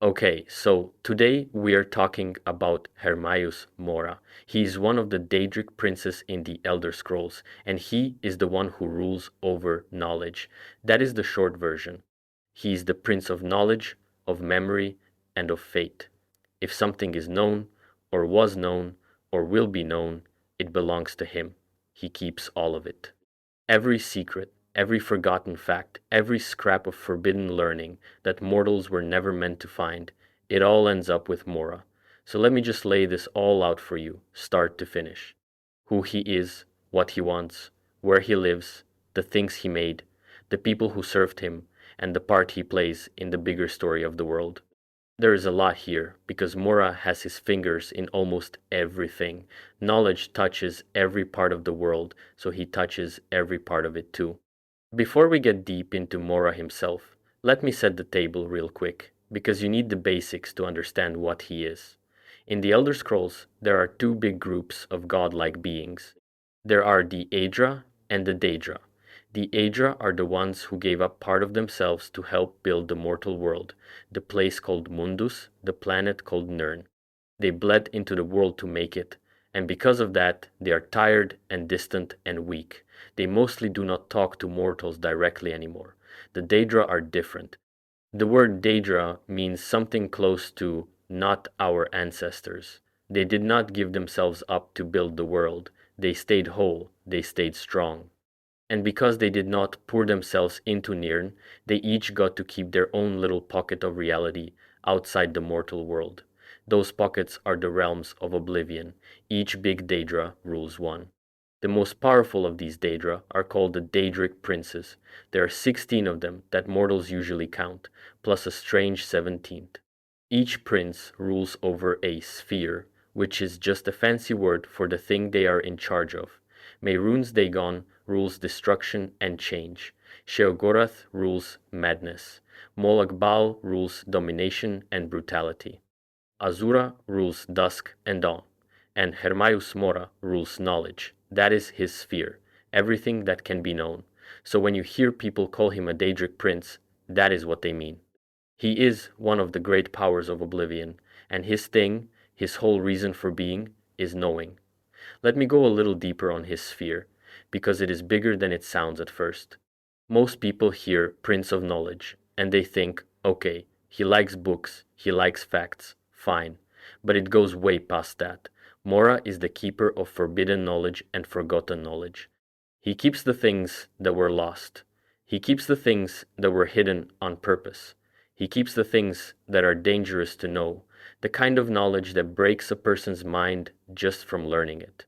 Okay, so today we are talking about Hermaus Mora. He is one of the Daedric princes in the Elder Scrolls, and he is the one who rules over knowledge. That is the short version. He is the prince of knowledge, of memory, and of fate. If something is known, or was known, or will be known, it belongs to him. He keeps all of it. Every secret, every forgotten fact, every scrap of forbidden learning that mortals were never meant to find, it all ends up with Mora. So let me just lay this all out for you, start to finish. Who he is, what he wants, where he lives, the things he made, the people who served him, and the part he plays in the bigger story of the world. There is a lot here, because Mora has his fingers in almost everything. Knowledge touches every part of the world, so he touches every part of it too. Before we get deep into Mora himself, let me set the table real quick, because you need the basics to understand what he is. In the Elder Scrolls, there are two big groups of godlike beings. There are the Aedra and the Daedra. The Aedra are the ones who gave up part of themselves to help build the mortal world, the place called Mundus, the planet called Nirn. They bled into the world to make it, and because of that, they are tired and distant and weak. They mostly do not talk to mortals directly anymore. The Daedra are different. The word Daedra means something close to not our ancestors. They did not give themselves up to build the world. They stayed whole, they stayed strong. And because they did not pour themselves into Nirn, they each got to keep their own little pocket of reality outside the mortal world. Those pockets are the realms of oblivion. Each big Daedra rules one. The most powerful of these Daedra are called the Daedric princes. There are 16 of them that mortals usually count, plus a strange 17th. Each prince rules over a sphere, which is just a fancy word for the thing they are in charge of. Mehrunes Dagon rules destruction and change. Sheogorath rules madness. Molak rules domination and brutality. Azura rules dusk and dawn. And Hermaus Mora rules knowledge. That is his sphere, everything that can be known. So when you hear people call him a Daedric prince, that is what they mean. He is one of the great powers of oblivion, and his thing, his whole reason for being, is knowing. Let me go a little deeper on his sphere, because it is bigger than it sounds at first. Most people hear Prince of Knowledge, and they think, okay, he likes books, he likes facts, fine. But it goes way past that. Mora is the keeper of forbidden knowledge and forgotten knowledge. He keeps the things that were lost. He keeps the things that were hidden on purpose. He keeps the things that are dangerous to know, the kind of knowledge that breaks a person's mind just from learning it.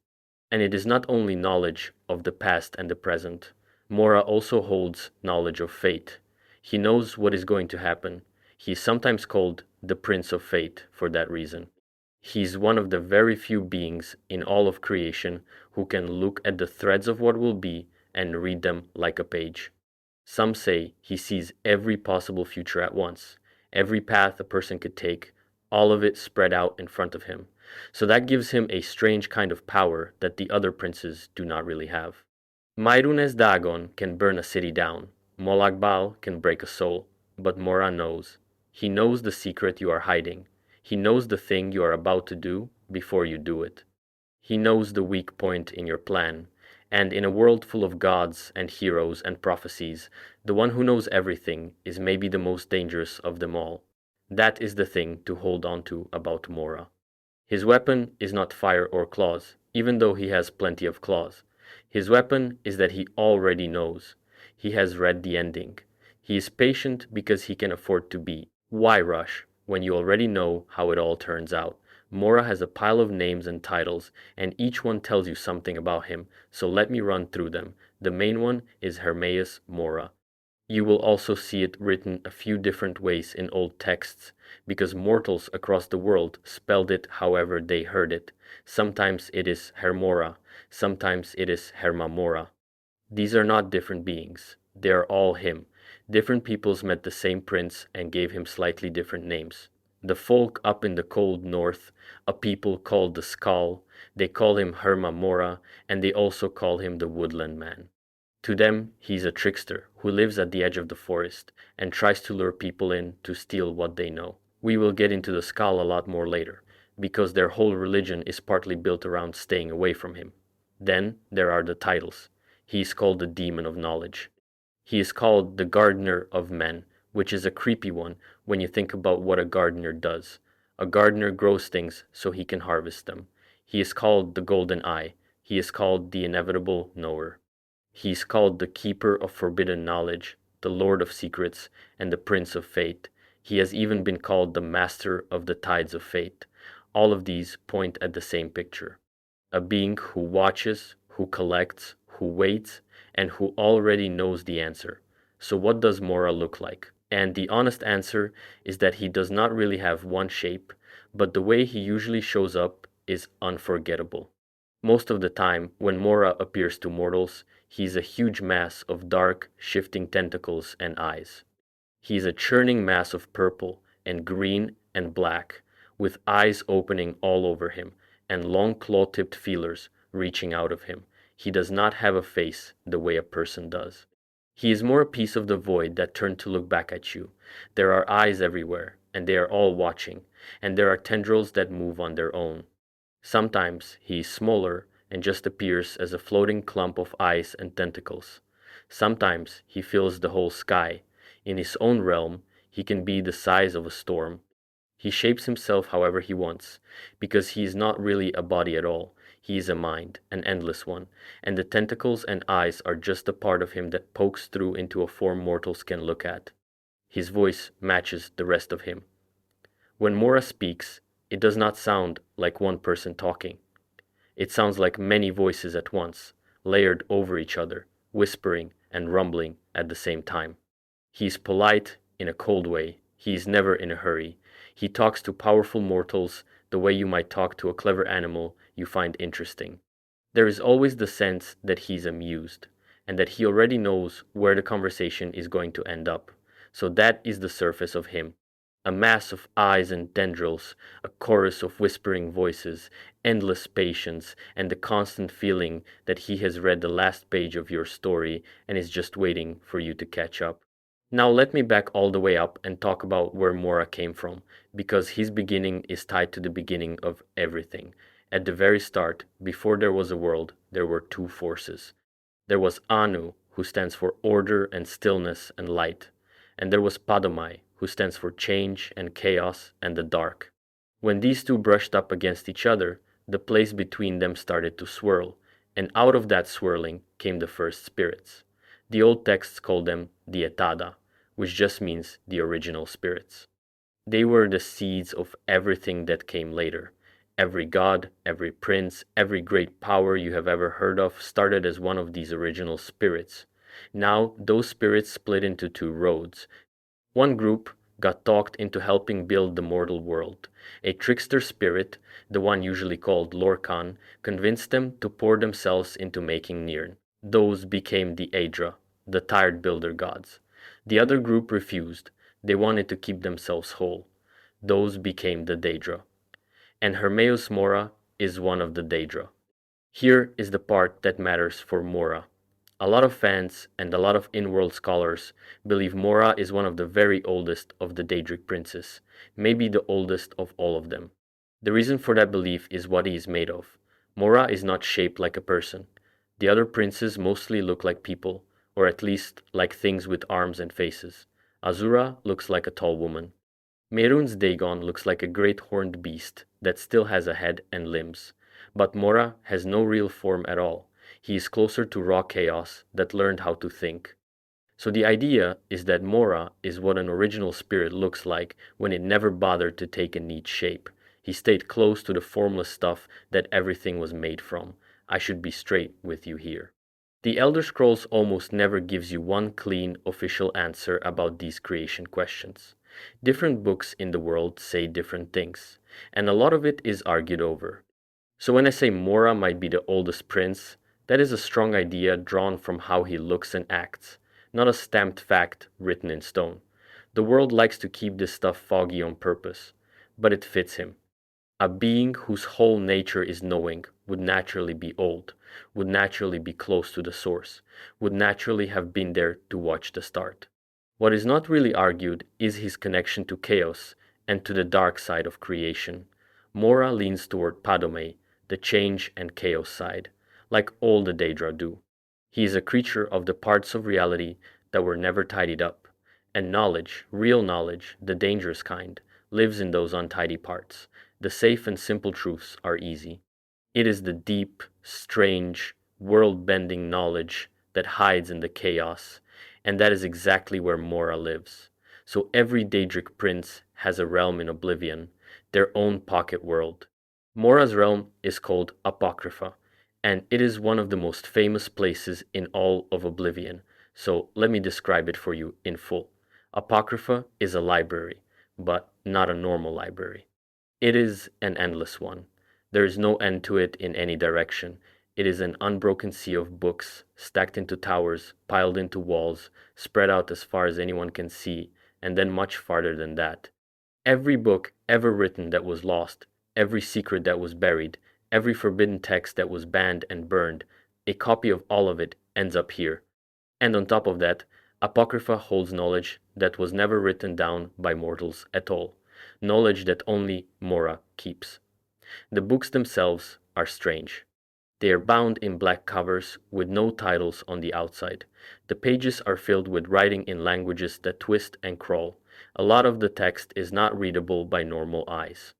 And it is not only knowledge of the past and the present. Mora also holds knowledge of fate. He knows what is going to happen. He is sometimes called the Prince of Fate for that reason. He is one of the very few beings in all of creation who can look at the threads of what will be and read them like a page. Some say he sees every possible future at once, every path a person could take, all of it spread out in front of him. So that gives him a strange kind of power that the other princes do not really have. Mehrunes Dagon can burn a city down, Molak can break a soul, but Mora knows. He knows the secret you are hiding. He knows the thing you are about to do before you do it. He knows the weak point in your plan, and in a world full of gods and heroes and prophecies, the one who knows everything is maybe the most dangerous of them all. That is the thing to hold on to about Mora. His weapon is not fire or claws, even though he has plenty of claws. His weapon is that he already knows. He has read the ending. He is patient because he can afford to be. Why rush when you already know how it all turns out? Mora has a pile of names and titles, and each one tells you something about him, so let me run through them. The main one is Hermaus Mora. You will also see it written a few different ways in old texts, because mortals across the world spelled it however they heard it. Sometimes it is Hermora, sometimes it is Hermamora. These are not different beings, they are all him. Different peoples met the same prince and gave him slightly different names. The folk up in the cold north, a people called the Skull, they call him Herma Mora, and they also call him the Woodland Man. To them, he's a trickster who lives at the edge of the forest and tries to lure people in to steal what they know. We will get into the skull a lot more later, because their whole religion is partly built around staying away from him. Then there are the titles. He is called the demon of knowledge. He is called the gardener of men, which is a creepy one when you think about what a gardener does. A gardener grows things so he can harvest them. He is called the golden eye. He is called the inevitable knower. He is called the keeper of forbidden knowledge, the lord of secrets, and the prince of fate. He has even been called the master of the tides of fate. All of these point at the same picture: a being who watches, who collects, who waits, and who already knows the answer. So, what does Mora look like? And the honest answer is that he does not really have one shape, but the way he usually shows up is unforgettable. Most of the time, when Mora appears to mortals, he is a huge mass of dark, shifting tentacles and eyes. He is a churning mass of purple and green and black, with eyes opening all over him and long claw-tipped feelers reaching out of him. He does not have a face the way a person does. He is more a piece of the void that turned to look back at you. There are eyes everywhere, and they are all watching, and there are tendrils that move on their own. Sometimes he is smaller and just appears as a floating clump of eyes and tentacles. Sometimes he fills the whole sky. In his own realm, he can be the size of a storm. He shapes himself however he wants, because he is not really a body at all. He is a mind, an endless one, and the tentacles and eyes are just the part of him that pokes through into a form mortals can look at. His voice matches the rest of him. When Mora speaks, it does not sound like one person talking. It sounds like many voices at once, layered over each other, whispering and rumbling at the same time. He is polite in a cold way. He is never in a hurry. He talks to powerful mortals the way you might talk to a clever animal you find interesting. There is always the sense that he's amused, and that he already knows where the conversation is going to end up. So that is the surface of him. A mass of eyes and tendrils, a chorus of whispering voices, endless patience, and the constant feeling that he has read the last page of your story and is just waiting for you to catch up. Now let me back all the way up and talk about where Mora came from, because his beginning is tied to the beginning of everything. At the very start, before there was a world, there were two forces. There was Anu, who stands for order and stillness and light, and there was Padomai, who stands for change and chaos and the dark. When these two brushed up against each other, the place between them started to swirl, and out of that swirling came the first spirits. The old texts call them the Etada, which just means the original spirits. They were the seeds of everything that came later. Every god, every prince, every great power you have ever heard of started as one of these original spirits. Now, those spirits split into two roads. One group got talked into helping build the mortal world. A trickster spirit, the one usually called Lorcan, convinced them to pour themselves into making Nirn. Those became the Aedra, the tired builder gods. The other group refused. They wanted to keep themselves whole. Those became the Daedra. And Hermaus Mora is one of the Daedra. Here is the part that matters for Mora. A lot of fans and a lot of in-world scholars believe Mora is one of the very oldest of the Daedric princes, maybe the oldest of all of them. The reason for that belief is what he is made of. Mora is not shaped like a person. The other princes mostly look like people, or at least like things with arms and faces. Azura looks like a tall woman. Merun's Dagon looks like a great horned beast that still has a head and limbs. But Mora has no real form at all. He is closer to raw chaos that learned how to think. So the idea is that Mora is what an original spirit looks like when it never bothered to take a neat shape. He stayed close to the formless stuff that everything was made from. I should be straight with you here. The Elder Scrolls almost never gives you one clean, official answer about these creation questions. Different books in the world say different things, and a lot of it is argued over. So when I say Mora might be the oldest prince, that is a strong idea drawn from how he looks and acts, not a stamped fact written in stone. The world likes to keep this stuff foggy on purpose, but it fits him. A being whose whole nature is knowing would naturally be old, would naturally be close to the source, would naturally have been there to watch the start. What is not really argued is his connection to chaos and to the dark side of creation. Mora leans toward Padome, the change and chaos side, like all the Daedra do. He is a creature of the parts of reality that were never tidied up, and knowledge, real knowledge, the dangerous kind, lives in those untidy parts. The safe and simple truths are easy. It is the deep, strange, world bending knowledge that hides in the chaos, and that is exactly where Mora lives. So every Daedric prince has a realm in Oblivion, their own pocket world. Mora's realm is called Apocrypha, and it is one of the most famous places in all of Oblivion. So let me describe it for you in full. Apocrypha is a library, but not a normal library. It is an endless one. There is no end to it in any direction. It is an unbroken sea of books, stacked into towers, piled into walls, spread out as far as anyone can see, and then much farther than that. Every book ever written that was lost, every secret that was buried, every forbidden text that was banned and burned, a copy of all of it ends up here. And on top of that, Apocrypha holds knowledge that was never written down by mortals at all, knowledge that only Mora keeps. The books themselves are strange. They are bound in black covers with no titles on the outside. The pages are filled with writing in languages that twist and crawl. A lot of the text is not readable by normal eyes.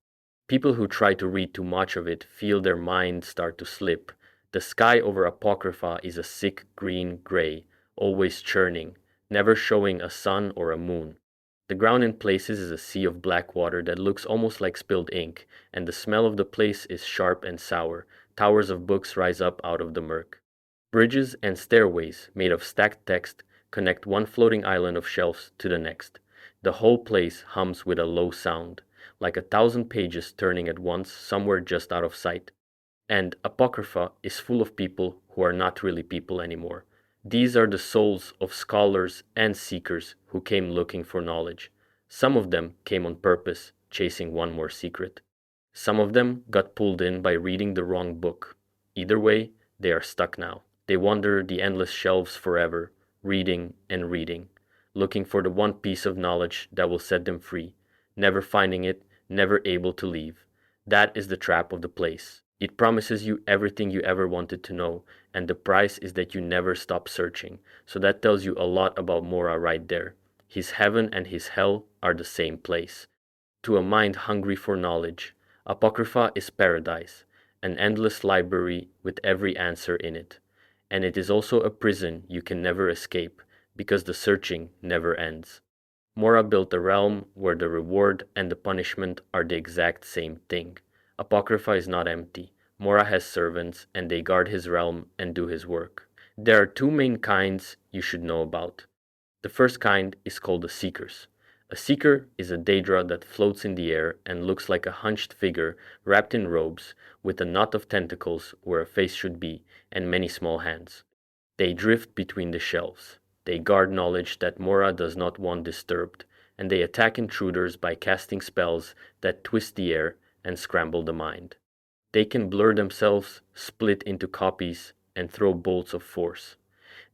People who try to read too much of it feel their minds start to slip. The sky over Apocrypha is a sick green gray, always churning, never showing a sun or a moon. The ground in places is a sea of black water that looks almost like spilled ink, and the smell of the place is sharp and sour. Towers of books rise up out of the murk. Bridges and stairways made of stacked text connect one floating island of shelves to the next. The whole place hums with a low sound, like 1,000 pages turning at once somewhere just out of sight. And Apocrypha is full of people who are not really people anymore. These are the souls of scholars and seekers who came looking for knowledge. Some of them came on purpose, chasing one more secret. Some of them got pulled in by reading the wrong book. Either way, they are stuck now. They wander the endless shelves forever, reading and reading, looking for the one piece of knowledge that will set them free, never finding it, never able to leave. That is the trap of the place. It promises you everything you ever wanted to know, and the price is that you never stop searching. So that tells you a lot about Mora right there. His heaven and his hell are the same place. To a mind hungry for knowledge, Apocrypha is paradise, an endless library with every answer in it. And it is also a prison you can never escape, because the searching never ends. Mora built a realm where the reward and the punishment are the exact same thing. Apocrypha is not empty. Mora has servants, and they guard his realm and do his work. There are two main kinds you should know about. The first kind is called the Seekers. A Seeker is a Daedra that floats in the air and looks like a hunched figure wrapped in robes, with a knot of tentacles where a face should be, and many small hands. They drift between the shelves. They guard knowledge that Mora does not want disturbed, and they attack intruders by casting spells that twist the air and scramble the mind. They can blur themselves, split into copies, and throw bolts of force.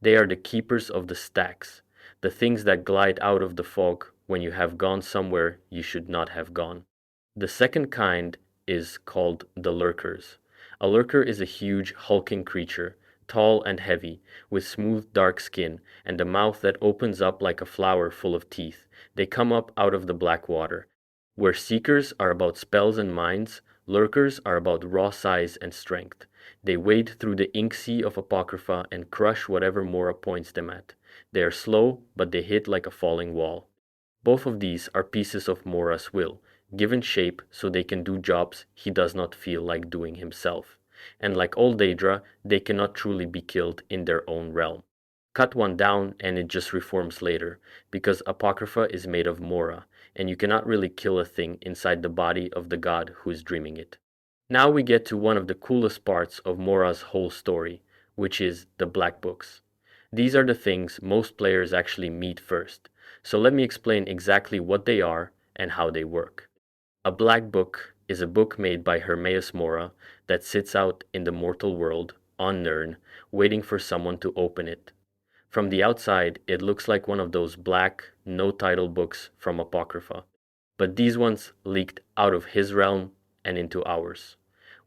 They are the keepers of the stacks, the things that glide out of the fog when you have gone somewhere you should not have gone. The second kind is called the Lurkers. A Lurker is a huge, hulking creature, tall and heavy, with smooth dark skin and a mouth that opens up like a flower full of teeth. They come up out of the black water. Where Seekers are about spells and minds, Lurkers are about raw size and strength. They wade through the ink sea of Apocrypha and crush whatever Mora points them at. They are slow, but they hit like a falling wall. Both of these are pieces of Mora's will, given shape so they can do jobs he does not feel like doing himself. And like all Daedra, they cannot truly be killed in their own realm. Cut one down and it just reforms later, because Apocrypha is made of Mora, and you cannot really kill a thing inside the body of the god who is dreaming it. Now we get to one of the coolest parts of Mora's whole story, which is the Black Books. These are the things most players actually meet first, so let me explain exactly what they are and how they work. A Black Book is a book made by Hermaus Mora that sits out in the mortal world, on Nirn, waiting for someone to open it. From the outside, it looks like one of those black, no-title books from Apocrypha. but these ones leaked out of his realm and into ours.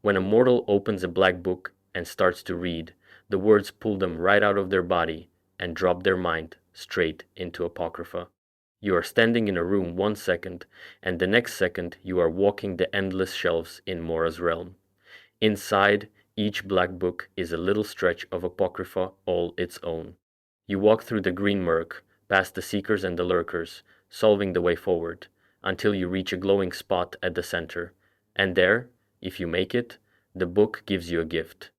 When a mortal opens a black book and starts to read, the words pull them right out of their body and drop their mind straight into Apocrypha. You are standing in a room 1 second, and the next second you are walking the endless shelves in Mora's realm. Inside each black book is a little stretch of Apocrypha all its own. You walk through the green murk, past the seekers and the lurkers, solving the way forward, until you reach a glowing spot at the center. And there, if you make it, the book gives you a gift.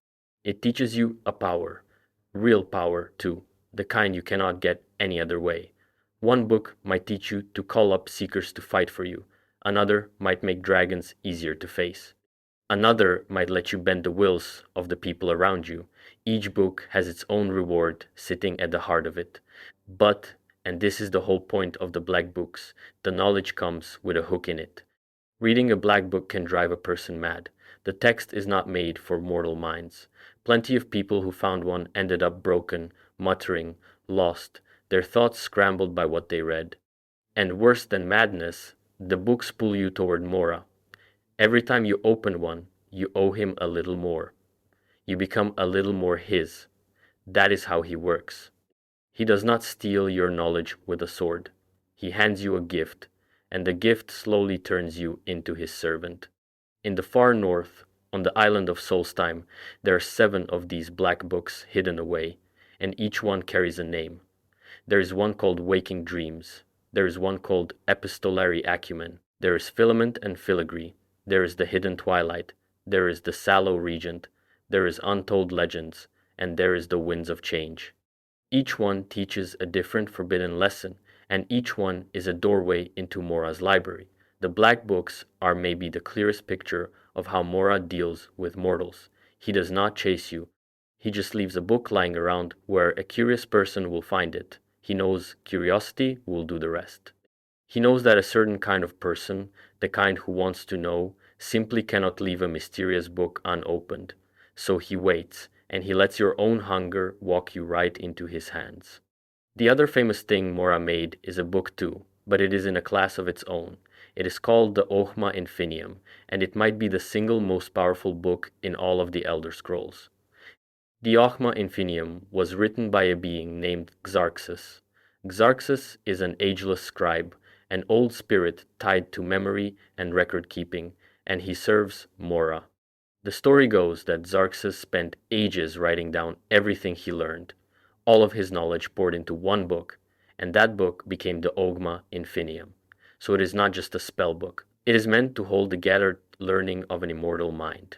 It teaches you a power, real power too, the kind you cannot get any other way. One book might teach you to call up seekers to fight for you, another might make dragons easier to face. Another might let you bend the wills of the people around you. Each book has its own reward sitting at the heart of it. But, and this is the whole point of the black books, the knowledge comes with a hook in it. Reading a black book can drive a person mad. The text is not made for mortal minds. Plenty of people who found one ended up broken, muttering, lost, their thoughts scrambled by what they read. And worse than madness, the books pull you toward Mora. Every time you open one, you owe him a little more. You become a little more his. That is how he works. He does not steal your knowledge with a sword. He hands you a gift, and the gift slowly turns you into his servant. In the far north, on the island of Solstheim, there are 7 of these black books hidden away, and each one carries a name. There is one called Waking Dreams. There is one called Epistolary Acumen. There is Filament and Filigree. There is the Hidden Twilight. There is the Sallow Regent. There is Untold Legends. And there is the Winds of Change. Each one teaches a different forbidden lesson, and each one is a doorway into Mora's library. The black books are maybe the clearest picture of how Mora deals with mortals. He does not chase you. He just leaves a book lying around where a curious person will find it. He knows curiosity will do the rest. He knows that a certain kind of person, the kind who wants to know, simply cannot leave a mysterious book unopened. So he waits, and he lets your own hunger walk you right into his hands. The other famous thing Mora made is a book too, but it is in a class of its own. It is called the Ogma Infinium, and it might be the single most powerful book in all of the Elder Scrolls. The Ogma Infinium was written by a being named Xarxes. Xarxes is an ageless scribe, an old spirit tied to memory and record keeping, and he serves Mora. The story goes that Xarxes spent ages writing down everything he learned, all of his knowledge poured into one book, and that book became the Ogma Infinium. So it is not just a spell book. It is meant to hold the gathered learning of an immortal mind.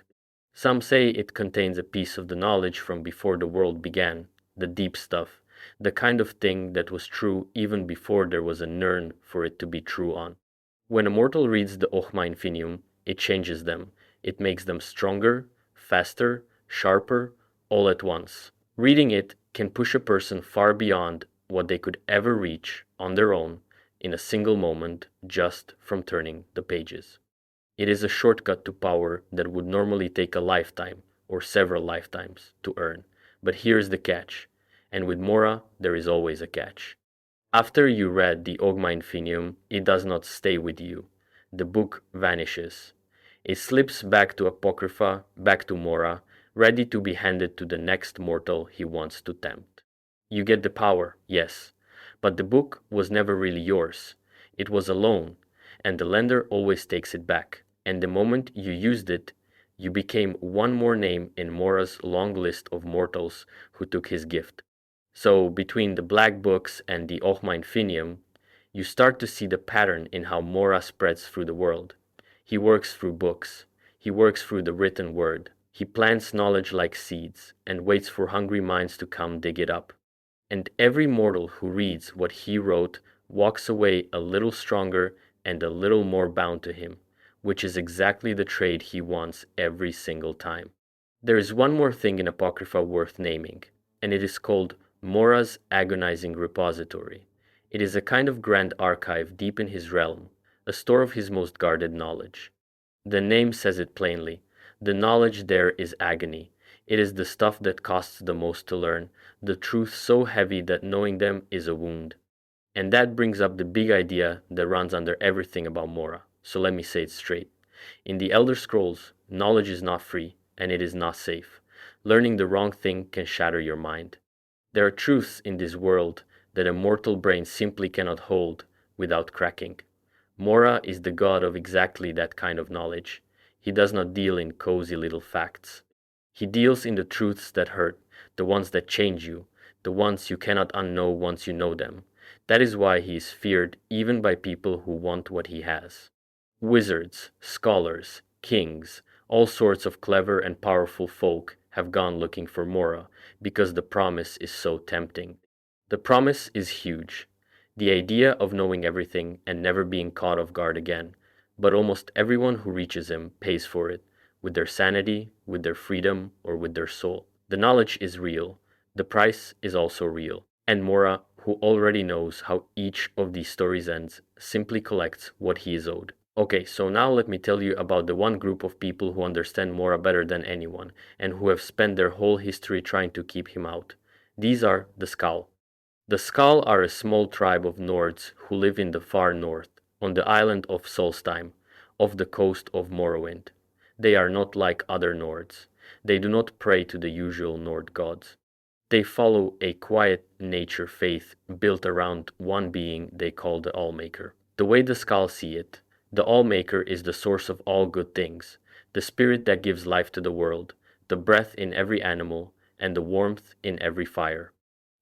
Some say it contains a piece of the knowledge from before the world began, the deep stuff, the kind of thing that was true even before there was a Nirn for it to be true on. When a mortal reads the Ogma Infinium, it changes them. It makes them stronger, faster, sharper, all at once. Reading it can push a person far beyond what they could ever reach on their own in a single moment just from turning the pages. It is a shortcut to power that would normally take a lifetime or several lifetimes to earn. But here's the catch, and with Mora there is always a catch. After you read the Ogma Infinium, it does not stay with you. The book vanishes. It slips back to Apocrypha, back to Mora, ready to be handed to the next mortal he wants to tempt. You get the power, yes, but the book was never really yours. It was a loan, and the lender always takes it back. And the moment you used it, you became one more name in Mora's long list of mortals who took his gift. So between the black books and the Ogma Infinium, you start to see the pattern in how Mora spreads through the world. He works through books. He works through the written word. He plants knowledge like seeds and waits for hungry minds to come dig it up. And every mortal who reads what he wrote walks away a little stronger and a little more bound to him, which is exactly the trade he wants every single time. There is one more thing in Apocrypha worth naming, and it is called Mora's Agonizing Repository. It is a kind of grand archive deep in his realm, a store of his most guarded knowledge. The name says it plainly. The knowledge there is agony. It is the stuff that costs the most to learn, the truth so heavy that knowing them is a wound. And that brings up the big idea that runs under everything about Mora. So let me say it straight. In the Elder Scrolls, knowledge is not free, and it is not safe. Learning the wrong thing can shatter your mind. There are truths in this world that a mortal brain simply cannot hold without cracking. Mora is the god of exactly that kind of knowledge. He does not deal in cozy little facts. He deals in the truths that hurt, the ones that change you, the ones you cannot unknow once you know them. That is why he is feared even by people who want what he has. Wizards, scholars, kings, all sorts of clever and powerful folk have gone looking for Mora because the promise is so tempting. The promise is huge. The idea of knowing everything and never being caught off guard again. But almost everyone who reaches him pays for it, with their sanity, with their freedom, or with their soul. The knowledge is real. The price is also real. And Mora, who already knows how each of these stories ends, simply collects what he is owed. Okay, so now let me tell you about the one group of people who understand Mora better than anyone, and who have spent their whole history trying to keep him out. These are the Skal. The Skal are a small tribe of Nords who live in the far north, on the island of Solstheim, off the coast of Morrowind. They are not like other Nords. They do not pray to the usual Nord gods. They follow a quiet nature faith built around one being they call the Allmaker. The way the Skal see it, the Allmaker is the source of all good things, the spirit that gives life to the world, the breath in every animal, and the warmth in every fire.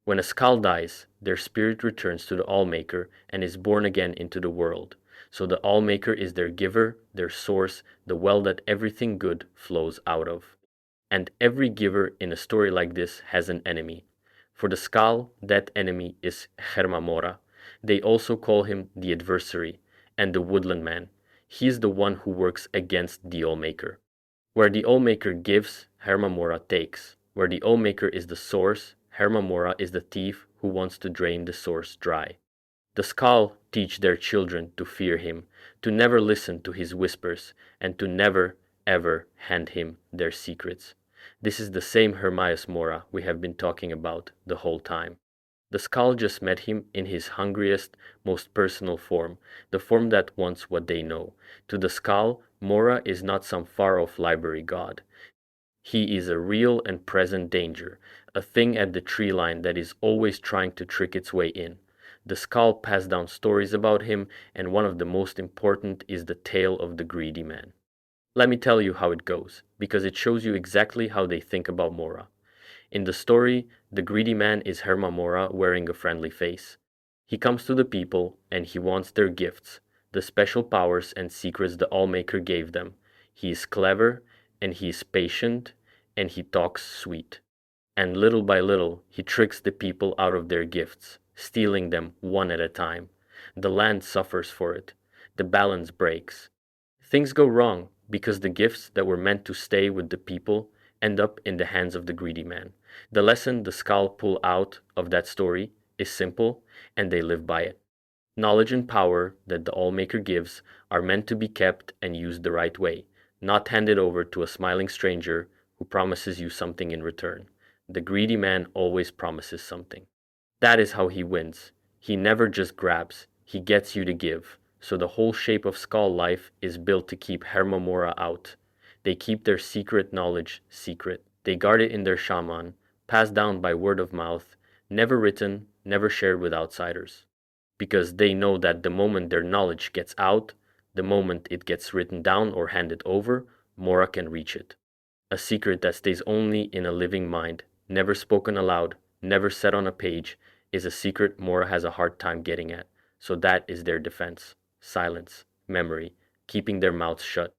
When a Skal dies, their spirit returns to the Allmaker and is born again into the world. So the Allmaker is their giver, their source, the well that everything good flows out of. And every giver in a story like this has an enemy. For the Skal, that enemy is Hermaus Mora. They also call him the adversary and the woodland man. He is the one who works against the Allmaker. Where the Allmaker gives, Hermaus Mora takes. Where the Allmaker is the source, Hermaus Mora is the thief who wants to drain the source dry. The Skal teach their children to fear him, to never listen to his whispers, and to never, ever hand him their secrets. This is the same Hermaus Mora we have been talking about the whole time. The Skal just met him in his hungriest, most personal form, the form that wants what they know. To the Skal, Mora is not some far-off library god. He is a real and present danger, a thing at the tree line that is always trying to trick its way in. The Skal pass down stories about him, and one of the most important is the tale of the greedy man. Let me tell you how it goes, because it shows you exactly how they think about Mora. In the story, the greedy man is Hermaus Mora wearing a friendly face. He comes to the people, and he wants their gifts, the special powers and secrets the Allmaker gave them. He is clever, and he is patient, and he talks sweet. And little by little, he tricks the people out of their gifts, stealing them one at a time. The land suffers for it. The balance breaks. Things go wrong because the gifts that were meant to stay with the people end up in the hands of the greedy man. The lesson the Skal pull out of that story is simple, and they live by it. Knowledge and power that the Allmaker gives are meant to be kept and used the right way, not handed over to a smiling stranger who promises you something in return. The greedy man always promises something. That is how he wins. He never just grabs, he gets you to give. So the whole shape of Skal life is built to keep Hermaus Mora out. They keep their secret knowledge secret. They guard it in their shaman, passed down by word of mouth, never written, never shared with outsiders. Because they know that the moment their knowledge gets out, the moment it gets written down or handed over, Mora can reach it. A secret that stays only in a living mind, never spoken aloud, never said on a page, is a secret Mora has a hard time getting at. So that is their defense. Silence, memory, keeping their mouths shut.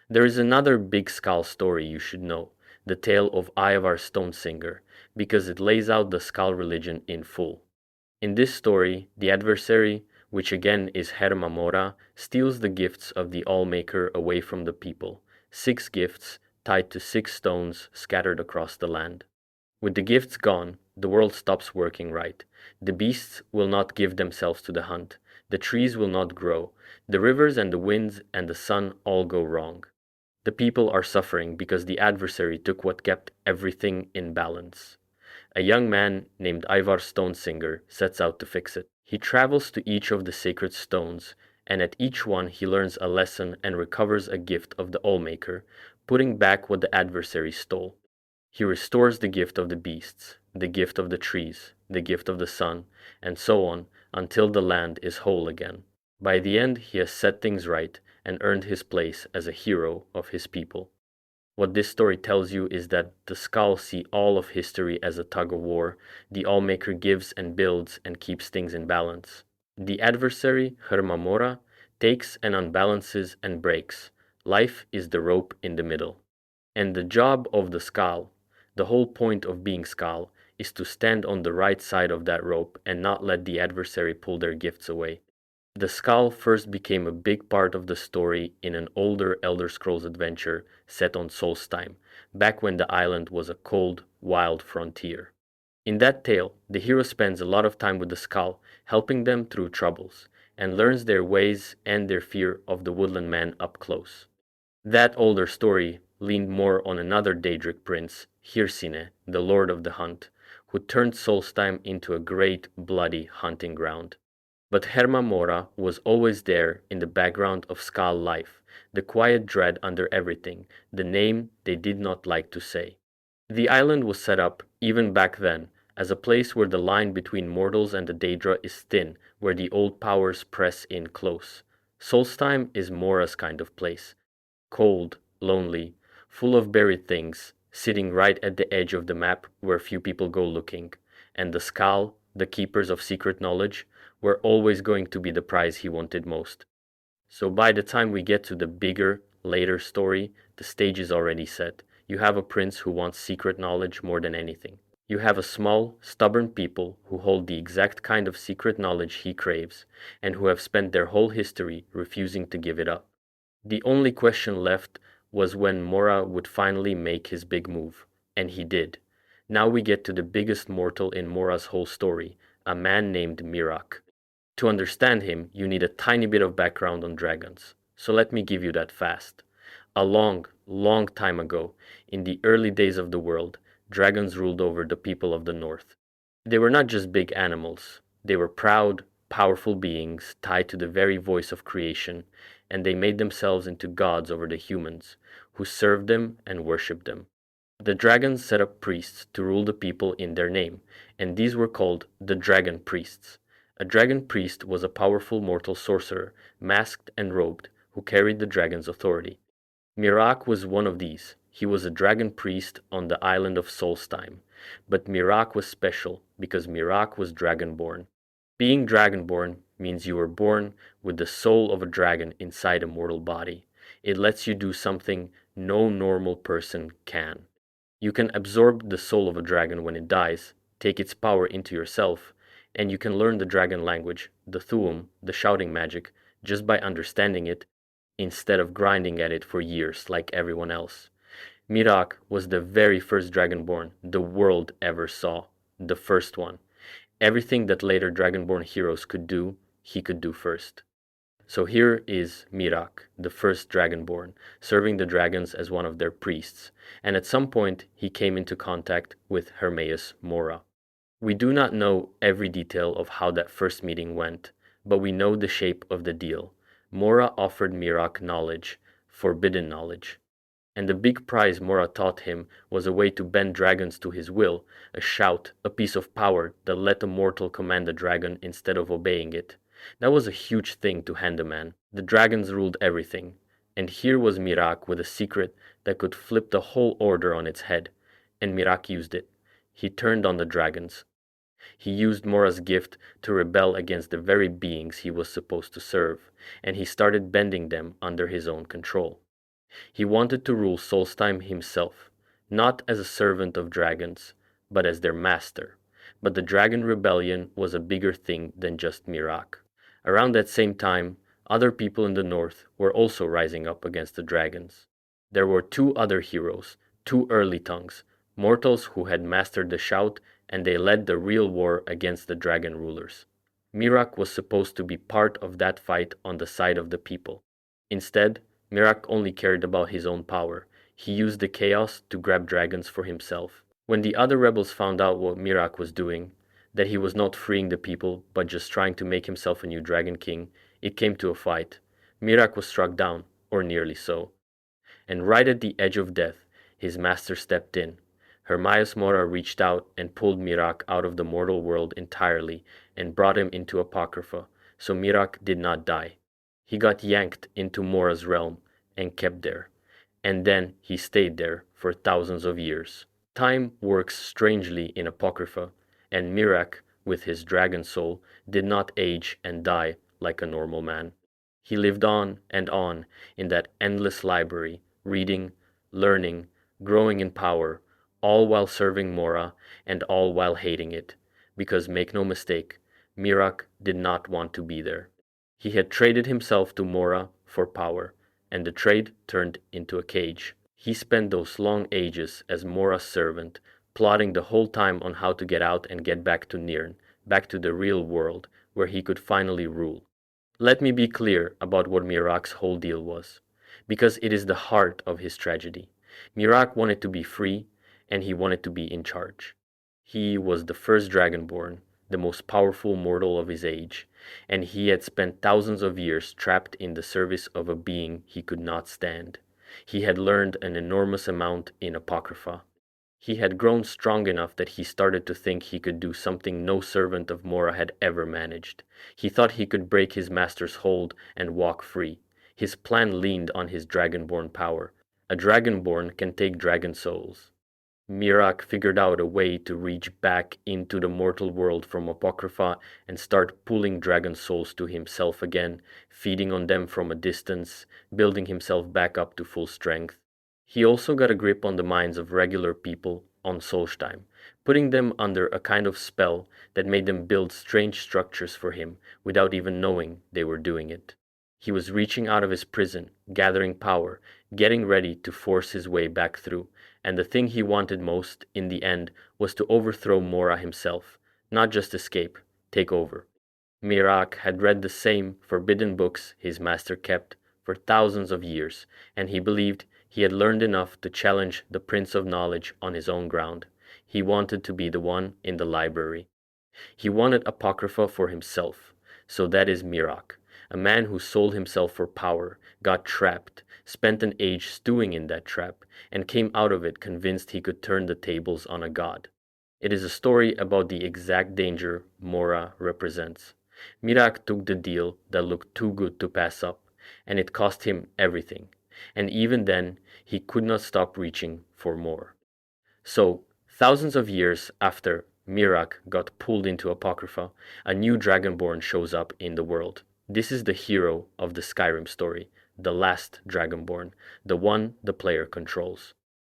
There is another big Skal story you should know, the tale of Ivar Stonesinger, because it lays out the Skal religion in full. In this story, the adversary, which again is Hermaus Mora, steals the gifts of the Allmaker away from the people, 6 gifts tied to 6 stones scattered across the land. With the gifts gone, the world stops working right. The beasts will not give themselves to the hunt. The trees will not grow. The rivers and the winds and the sun all go wrong. The people are suffering because the adversary took what kept everything in balance. A young man named Ivar Stonesinger sets out to fix it. He travels to each of the sacred stones, and at each one he learns a lesson and recovers a gift of the Allmaker, putting back what the adversary stole. He restores the gift of the beasts, the gift of the trees, the gift of the sun, and so on until the land is whole again. By the end, he has set things right and earned his place as a hero of his people. What this story tells you is that the Skal see all of history as a tug of war. The Allmaker gives and builds and keeps things in balance. The adversary, Hermaus Mora, takes and unbalances and breaks. Life is the rope in the middle. And the job of the Skal, the whole point of being Skal, is to stand on the right side of that rope and not let the adversary pull their gifts away. The Skal first became a big part of the story in an older Elder Scrolls adventure set on Solstheim, back when the island was a cold, wild frontier. In that tale, the hero spends a lot of time with the Skal, helping them through troubles, and learns their ways and their fear of the woodland man up close. That older story leaned more on another Daedric prince, Hirsine, the Lord of the Hunt, who turned Solstheim into a great, bloody hunting ground. But Hermaus Mora was always there in the background of Skal life, the quiet dread under everything, the name they did not like to say. The island was set up, even back then, as a place where the line between mortals and the Daedra is thin, where the old powers press in close. Solstheim is Mora's kind of place. Cold, lonely, full of buried things, sitting right at the edge of the map where few people go looking, and the Skal, the keepers of secret knowledge, were always going to be the prize he wanted most. So by the time we get to the bigger, later story, the stage is already set. You have a prince who wants secret knowledge more than anything. You have a small, stubborn people who hold the exact kind of secret knowledge he craves, and who have spent their whole history refusing to give it up. The only question left was when Mora would finally make his big move, and he did. Now we get to the biggest mortal in Mora's whole story, a man named Miraak. To understand him, you need a tiny bit of background on dragons, so let me give you that fast. A long, long time ago, in the early days of the world, dragons ruled over the people of the north. They were not just big animals, they were proud, powerful beings tied to the very voice of creation, and they made themselves into gods over the humans, who served them and worshipped them. The dragons set up priests to rule the people in their name, and these were called the dragon priests. A dragon priest was a powerful mortal sorcerer, masked and robed, who carried the dragon's authority. Miraak was one of these. He was a dragon priest on the island of Solstheim, but Miraak was special because Miraak was dragonborn. Being dragonborn means you were born with the soul of a dragon inside a mortal body. It lets you do something no normal person can. You can absorb the soul of a dragon when it dies, take its power into yourself, and you can learn the dragon language, the Thu'um, the shouting magic, just by understanding it, instead of grinding at it for years like everyone else. Miraak was the very first dragonborn the world ever saw, the first one. Everything that later dragonborn heroes could do, he could do first. So here is Miraak, the first dragonborn, serving the dragons as one of their priests, and at some point he came into contact with Hermaus Mora. We do not know every detail of how that first meeting went, but we know the shape of the deal. Mora offered Miraak knowledge, forbidden knowledge. And the big prize Mora taught him was a way to bend dragons to his will, a shout, a piece of power that let a mortal command a dragon instead of obeying it. That was a huge thing to hand a man. The dragons ruled everything, and here was Miraak with a secret that could flip the whole order on its head, and Miraak used it. He turned on the dragons. He used Mora's gift to rebel against the very beings he was supposed to serve, and he started bending them under his own control. He wanted to rule Solstheim himself, not as a servant of dragons, but as their master. But the dragon rebellion was a bigger thing than just Miraak. Around that same time, other people in the north were also rising up against the dragons. There were two other heroes, two early tongues, mortals who had mastered the shout, and they led the real war against the dragon rulers. Miraak was supposed to be part of that fight on the side of the people. Instead, Miraak only cared about his own power. He used the chaos to grab dragons for himself. When the other rebels found out what Miraak was doing, that he was not freeing the people, but just trying to make himself a new Dragon King, it came to a fight. Mirak was struck down, or nearly so. And right at the edge of death, his master stepped in. Hermaus Mora reached out and pulled Mirak out of the mortal world entirely and brought him into Apocrypha, so Mirak did not die. He got yanked into Mora's realm and kept there, and then he stayed there for thousands of years. Time works strangely in Apocrypha, and Mirak, with his dragon soul, did not age and die like a normal man. He lived on and on in that endless library, reading, learning, growing in power, all while serving Mora and all while hating it, because make no mistake, Mirak did not want to be there. He had traded himself to Mora for power, and the trade turned into a cage. He spent those long ages as Mora's servant, plotting the whole time on how to get out and get back to Nirn, back to the real world, where he could finally rule. Let me be clear about what Mirak's whole deal was, because it is the heart of his tragedy. Mirak wanted to be free, and he wanted to be in charge. He was the first Dragonborn, the most powerful mortal of his age, and he had spent thousands of years trapped in the service of a being he could not stand. He had learned an enormous amount in Apocrypha. He had grown strong enough that he started to think he could do something no servant of Mora had ever managed. He thought he could break his master's hold and walk free. His plan leaned on his dragonborn power. A dragonborn can take dragon souls. Mirak figured out a way to reach back into the mortal world from Apocrypha and start pulling dragon souls to himself again, feeding on them from a distance, building himself back up to full strength. He also got a grip on the minds of regular people on Solstheim, putting them under a kind of spell that made them build strange structures for him without even knowing they were doing it. He was reaching out of his prison, gathering power, getting ready to force his way back through, and the thing he wanted most, in the end, was to overthrow Mora himself, not just escape, take over. Mirak had read the same forbidden books his master kept for thousands of years, and he believed he had learned enough to challenge the Prince of Knowledge on his own ground. He wanted to be the one in the library. He wanted Apocrypha for himself. So that is Mirak, a man who sold himself for power, got trapped, spent an age stewing in that trap, and came out of it convinced he could turn the tables on a god. It is a story about the exact danger Mora represents. Mirak took the deal that looked too good to pass up, and it cost him everything. And even then, he could not stop reaching for more. So, thousands of years after Mirak got pulled into Apocrypha, a new Dragonborn shows up in the world. This is the hero of the Skyrim story, the last Dragonborn, the one the player controls.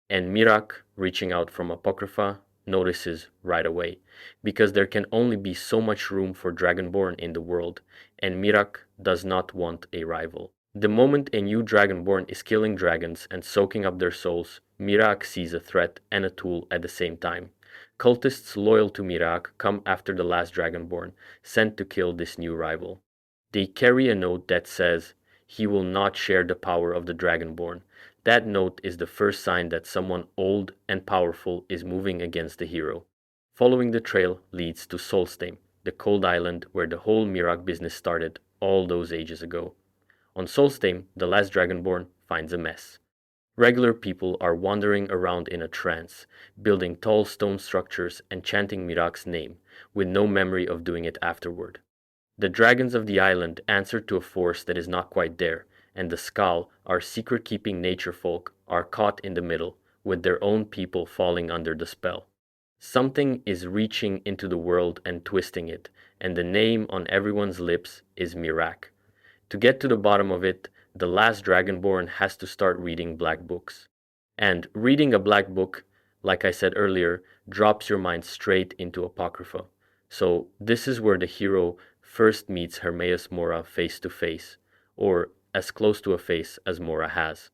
And Mirak, reaching out from Apocrypha, notices right away, because there can only be so much room for Dragonborn in the world, and Mirak does not want a rival. The moment a new Dragonborn is killing dragons and soaking up their souls, Mirak sees a threat and a tool at the same time. Cultists loyal to Mirak come after the last Dragonborn, sent to kill this new rival. They carry a note that says, "He will not share the power of the Dragonborn." That note is the first sign that someone old and powerful is moving against the hero. Following the trail leads to Solstheim, the cold island where the whole Mirak business started all those ages ago. On Solstheim, the last Dragonborn finds a mess. Regular people are wandering around in a trance, building tall stone structures and chanting Mirak's name, with no memory of doing it afterward. The dragons of the island answer to a force that is not quite there, and the Skal, our secret-keeping nature folk, are caught in the middle, with their own people falling under the spell. Something is reaching into the world and twisting it, and the name on everyone's lips is Mirak. To get to the bottom of it, the last Dragonborn has to start reading black books. And reading a black book, like I said earlier, drops your mind straight into Apocrypha. So this is where the hero first meets Hermaus Mora face to face, or as close to a face as Mora has.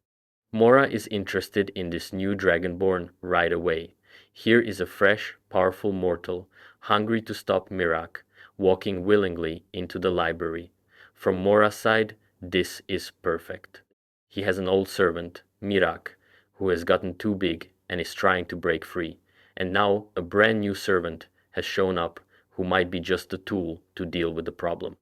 Mora is interested in this new Dragonborn right away. Here is a fresh, powerful mortal, hungry to stop Mirak, walking willingly into the library. From Mora's side, this is perfect. He has an old servant, Mirak, who has gotten too big and is trying to break free, and now a brand new servant has shown up who might be just a tool to deal with the problem.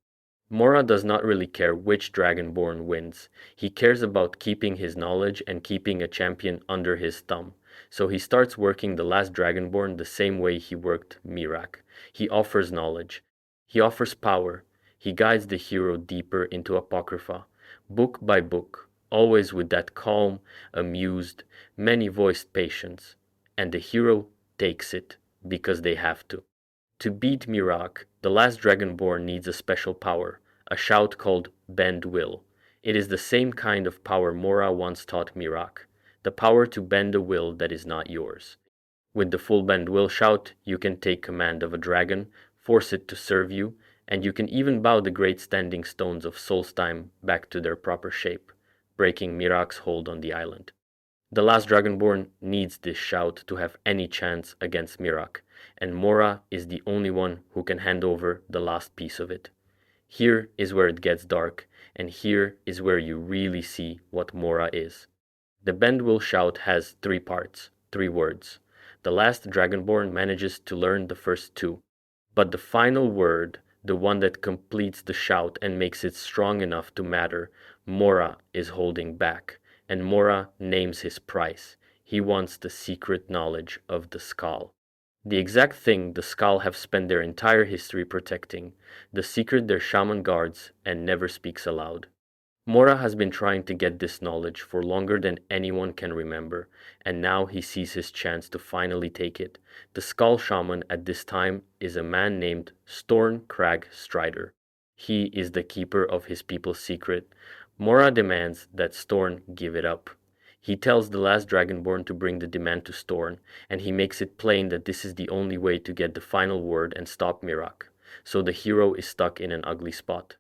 Mora does not really care which Dragonborn wins. He cares about keeping his knowledge and keeping a champion under his thumb. So he starts working the last Dragonborn the same way he worked Mirak. He offers knowledge. He offers power. He guides the hero deeper into Apocrypha, book by book, always with that calm, amused, many-voiced patience. And the hero takes it because they have to. To beat Mirak, the last Dragonborn needs a special power, a shout called Bend Will. It is the same kind of power Mora once taught Mirak, the power to bend a will that is not yours. With the full Bend Will shout, you can take command of a dragon, force it to serve you, and you can even bow the great standing stones of Solstheim back to their proper shape, breaking Mirak's hold on the island. The last Dragonborn needs this shout to have any chance against Mirak, and Mora is the only one who can hand over the last piece of it. Here is where it gets dark, and here is where you really see what Mora is. The Bend Will shout has 3 parts, 3 words. The last Dragonborn manages to learn the first 2, but the final word, the one that completes the shout and makes it strong enough to matter, Mora is holding back, and Mora names his price. He wants the secret knowledge of the skull. The exact thing the skull have spent their entire history protecting, the secret their shaman guards and never speaks aloud. Mora has been trying to get this knowledge for longer than anyone can remember, and now he sees his chance to finally take it. The skull shaman at this time is a man named Storn Crag Strider. He is the keeper of his people's secret. Mora demands that Storn give it up. He tells the last Dragonborn to bring the demand to Storn, and he makes it plain that this is the only way to get the final word and stop Mirak. So the hero is stuck in an ugly spot.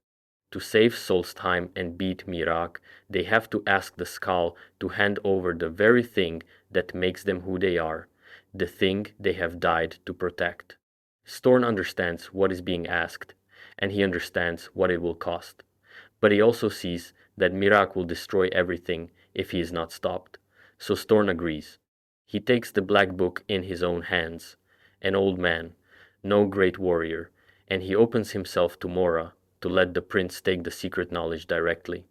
To save Solstheim and beat Mirak, they have to ask the skull to hand over the very thing that makes them who they are, the thing they have died to protect. Storn understands what is being asked, and he understands what it will cost. But he also sees that Mirak will destroy everything if he is not stopped, so Storn agrees. He takes the black book in his own hands, an old man, no great warrior, and he opens himself to Mora to let the prince take the secret knowledge directly.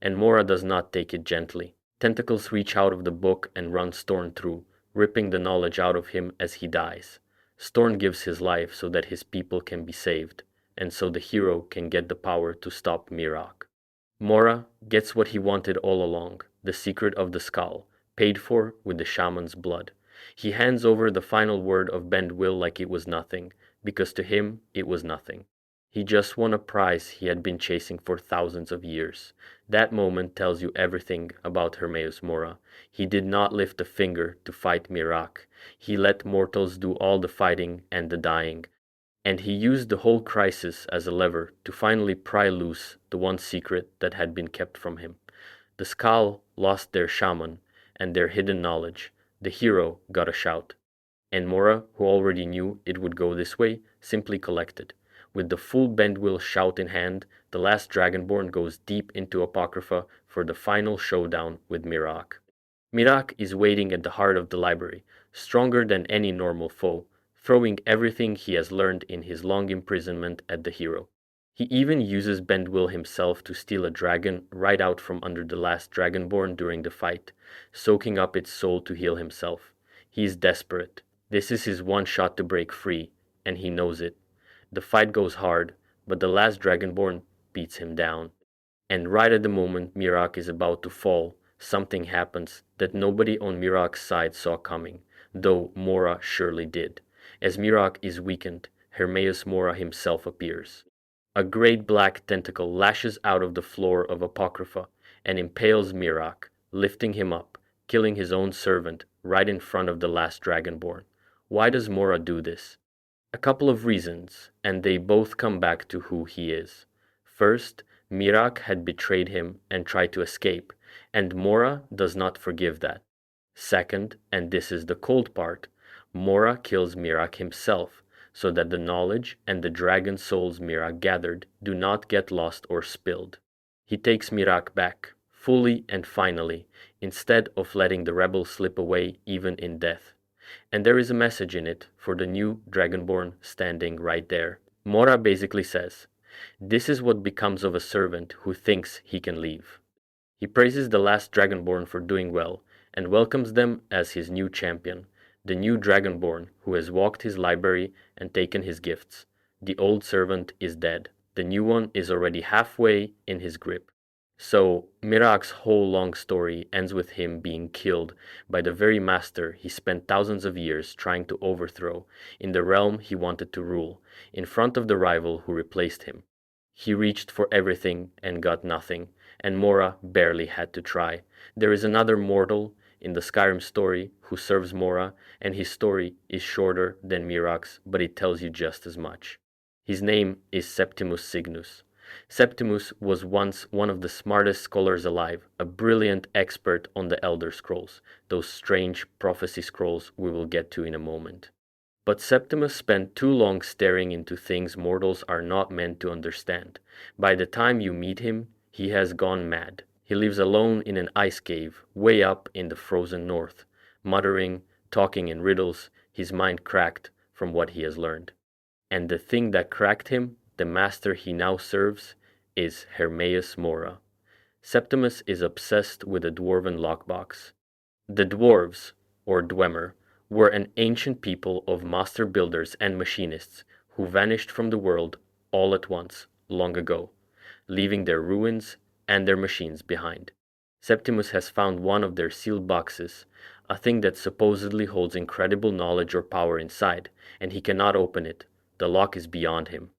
And Mora does not take it gently. Tentacles reach out of the book and run Storn through, ripping the knowledge out of him as he dies. Storn gives his life so that his people can be saved, and so the hero can get the power to stop Mirak. Mora gets what he wanted all along, the secret of the skull, paid for with the shaman's blood. He hands over the final word of Bend Will like it was nothing, because to him it was nothing. He just won a prize he had been chasing for thousands of years. That moment tells you everything about Hermaus Mora. He did not lift a finger to fight Mirak. He let mortals do all the fighting and the dying. And he used the whole crisis as a lever to finally pry loose the one secret that had been kept from him. The Skal lost their shaman and their hidden knowledge. The hero got a shout. And Mora, who already knew it would go this way, simply collected. With the full Bend Will shout in hand, the last Dragonborn goes deep into Apocrypha for the final showdown with Mirak. Mirak is waiting at the heart of the library, stronger than any normal foe, throwing everything he has learned in his long imprisonment at the hero. He even uses Bend Will himself to steal a dragon right out from under the last Dragonborn during the fight, soaking up its soul to heal himself. He is desperate. This is his one shot to break free, and he knows it. The fight goes hard, but the last Dragonborn beats him down. And right at the moment Mirak is about to fall, something happens that nobody on Mirak's side saw coming, though Mora surely did. As Mirak is weakened, Hermaus Mora himself appears. A great black tentacle lashes out of the floor of Apocrypha and impales Mirak, lifting him up, killing his own servant right in front of the last Dragonborn. Why does Mora do this? A couple of reasons, and they both come back to who he is. First, Mirak had betrayed him and tried to escape, and Mora does not forgive that. Second, and this is the cold part, Mora kills Mirak himself, so that the knowledge and the dragon souls Mirak gathered do not get lost or spilled. He takes Mirak back, fully and finally, instead of letting the rebel slip away even in death. And there is a message in it for the new Dragonborn standing right there. Mora basically says, "This is what becomes of a servant who thinks he can leave." He praises the last Dragonborn for doing well and welcomes them as his new champion, the new Dragonborn who has walked his library and taken his gifts. The old servant is dead. The new one is already halfway in his grip. So, Mirak's whole long story ends with him being killed by the very master he spent thousands of years trying to overthrow in the realm he wanted to rule, in front of the rival who replaced him. He reached for everything and got nothing, and Mora barely had to try. There is another mortal in the Skyrim story who serves Mora, and his story is shorter than Mirak's, but it tells you just as much. His name is Septimus Signus. Septimus was once one of the smartest scholars alive, a brilliant expert on the Elder Scrolls, those strange prophecy scrolls we will get to in a moment. But Septimus spent too long staring into things mortals are not meant to understand. By the time you meet him, he has gone mad. He lives alone in an ice cave, way up in the frozen north, muttering, talking in riddles, his mind cracked from what he has learned. And the thing that cracked him, the master he now serves, is Hermaus Mora. Septimus is obsessed with a dwarven lockbox. The dwarves, or Dwemer, were an ancient people of master builders and machinists who vanished from the world all at once, long ago, leaving their ruins and their machines behind. Septimus has found one of their sealed boxes, a thing that supposedly holds incredible knowledge or power inside, and he cannot open it. The lock is beyond him.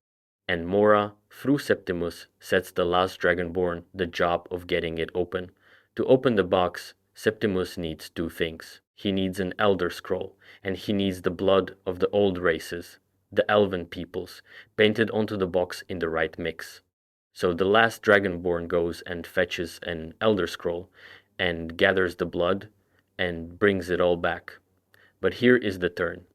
And Mora, through Septimus, sets the last Dragonborn the job of getting it open. To open the box, Septimus needs two things. He needs an Elder Scroll, and he needs the blood of the old races, the Elven peoples, painted onto the box in the right mix. So the last Dragonborn goes and fetches an Elder Scroll, and gathers the blood, and brings it all back. But here is the turn.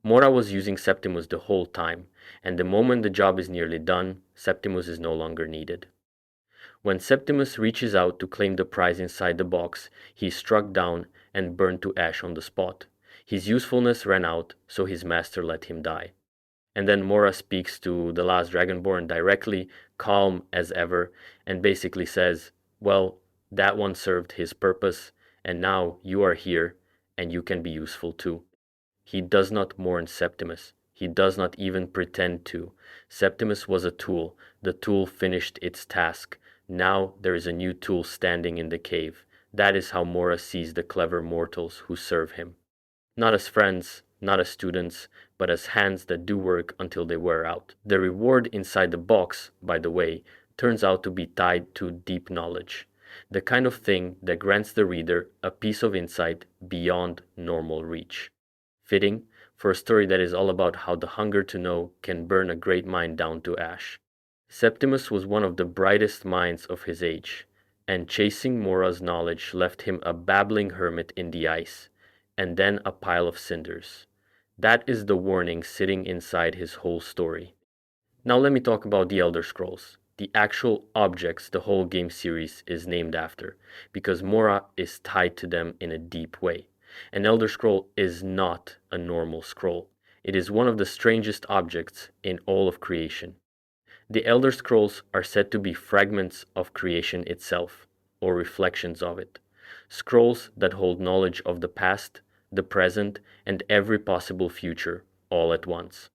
Mora was using Septimus the whole time, and the moment the job is nearly done, Septimus is no longer needed. When Septimus reaches out to claim the prize inside the box, he is struck down and burned to ash on the spot. His usefulness ran out, so his master let him die. And then Mora speaks to the last Dragonborn directly, calm as ever, and basically says, "Well, that one served his purpose, and now you are here, and you can be useful too." He does not mourn Septimus. He does not even pretend to. Septimus was a tool. The tool finished its task. Now there is a new tool standing in the cave. That is how Mora sees the clever mortals who serve him. Not as friends, not as students, but as hands that do work until they wear out. The reward inside the box, by the way, turns out to be tied to deep knowledge. The kind of thing that grants the reader a piece of insight beyond normal reach. Fitting for a story that is all about how the hunger to know can burn a great mind down to ash. Septimus was one of the brightest minds of his age, and chasing Mora's knowledge left him a babbling hermit in the ice, and then a pile of cinders. That is the warning sitting inside his whole story. Now let me talk about the Elder Scrolls, the actual objects the whole game series is named after, because Mora is tied to them in a deep way. An Elder Scroll is not a normal scroll. It is one of the strangest objects in all of creation. The Elder Scrolls are said to be fragments of creation itself, or reflections of it. Scrolls that hold knowledge of the past, the present, and every possible future, all at once.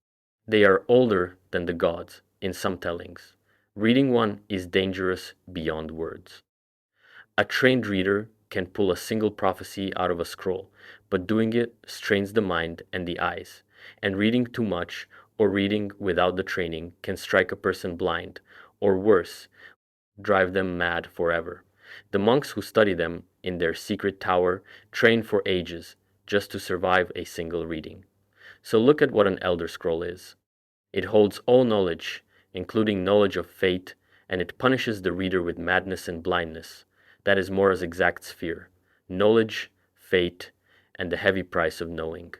They are older than the gods, in some tellings. Reading one is dangerous beyond words. A trained reader can pull a single prophecy out of a scroll, but doing it strains the mind and the eyes, and reading too much or reading without the training can strike a person blind, or worse, drive them mad forever. The monks who study them in their secret tower train for ages just to survive a single reading. So look at what an Elder Scroll is. It holds all knowledge, including knowledge of fate, and it punishes the reader with madness and blindness. That is Mora's exact sphere: knowledge, fate, and the heavy price of knowing.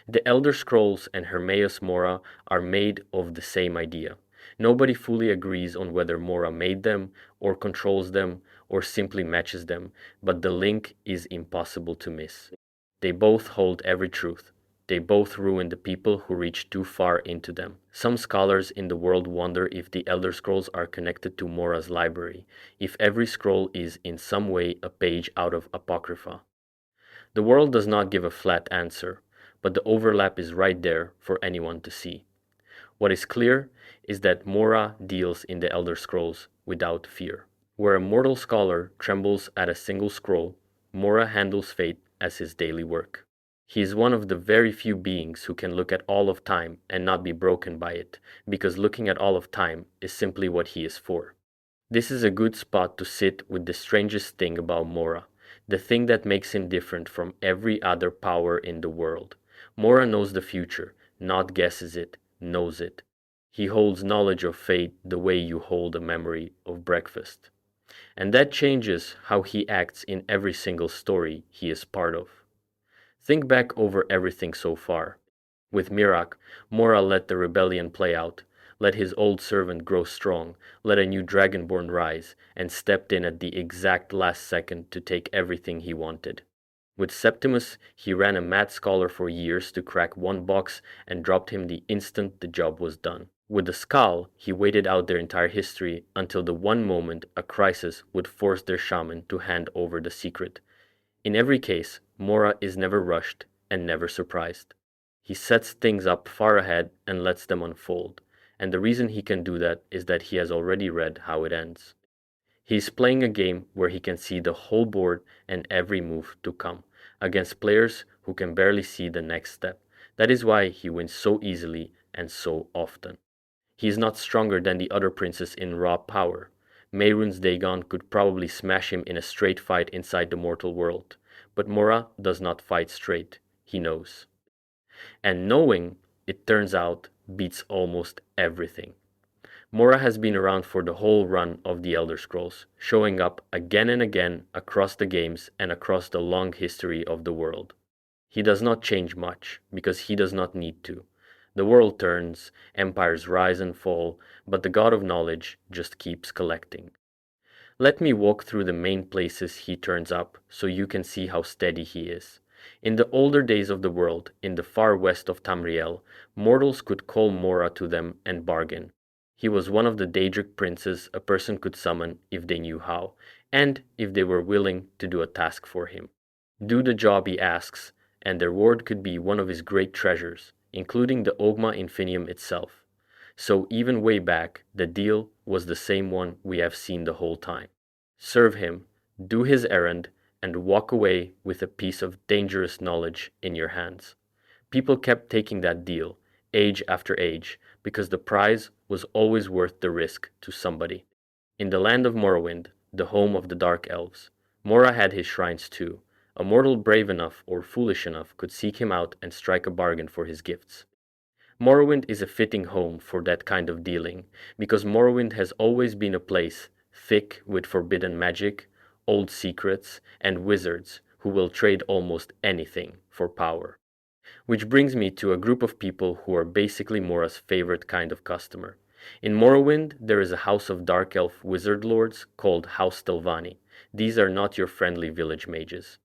The Elder Scrolls and Hermaus Mora are made of the same idea. Nobody fully agrees on whether Mora made them, or controls them, or simply matches them, but the link is impossible to miss. They both hold every truth. They both ruin the people who reach too far into them. Some scholars in the world wonder if the Elder Scrolls are connected to Mora's library, if every scroll is in some way a page out of Apocrypha. The world does not give a flat answer, but the overlap is right there for anyone to see. What is clear is that Mora deals in the Elder Scrolls without fear. Where a mortal scholar trembles at a single scroll, Mora handles fate as his daily work. He is one of the very few beings who can look at all of time and not be broken by it, because looking at all of time is simply what he is for. This is a good spot to sit with the strangest thing about Mora, the thing that makes him different from every other power in the world. Mora knows the future, not guesses it, knows it. He holds knowledge of fate the way you hold a memory of breakfast. And that changes how he acts in every single story he is part of. Think back over everything so far. With Mirak, Mora let the rebellion play out, let his old servant grow strong, let a new dragonborn rise, and stepped in at the exact last second to take everything he wanted. With Septimus, he ran a mad scholar for years to crack one box and dropped him the instant the job was done. With the Skal, he waited out their entire history until the one moment a crisis would force their shaman to hand over the secret. In every case, Mora is never rushed and never surprised. He sets things up far ahead and lets them unfold, and the reason he can do that is that he has already read how it ends. He is playing a game where he can see the whole board and every move to come, against players who can barely see the next step. That is why he wins so easily and so often. He is not stronger than the other princes in raw power. Mehrunes Dagon could probably smash him in a straight fight inside the mortal world, but Mora does not fight straight. He knows. And knowing, it turns out, beats almost everything. Mora has been around for the whole run of the Elder Scrolls, showing up again and again across the games and across the long history of the world. He does not change much, because he does not need to. The world turns, empires rise and fall, but the God of Knowledge just keeps collecting. Let me walk through the main places he turns up so you can see how steady he is. In the older days of the world, in the far west of Tamriel, mortals could call Mora to them and bargain. He was one of the Daedric princes a person could summon if they knew how, and if they were willing to do a task for him. Do the job he asks, and the reward could be one of his great treasures, including the Ogma Infinium itself. So even way back, the deal was the same one we have seen the whole time. Serve him, do his errand, and walk away with a piece of dangerous knowledge in your hands. People kept taking that deal, age after age, because the prize was always worth the risk to somebody. In the land of Morrowind, the home of the Dark Elves, Mora had his shrines too. A mortal brave enough or foolish enough could seek him out and strike a bargain for his gifts. Morrowind is a fitting home for that kind of dealing, because Morrowind has always been a place thick with forbidden magic, old secrets, and wizards who will trade almost anything for power. Which brings me to a group of people who are basically Mora's favorite kind of customer. In Morrowind, there is a house of dark elf wizard lords called House Telvanni. These are not your friendly village mages.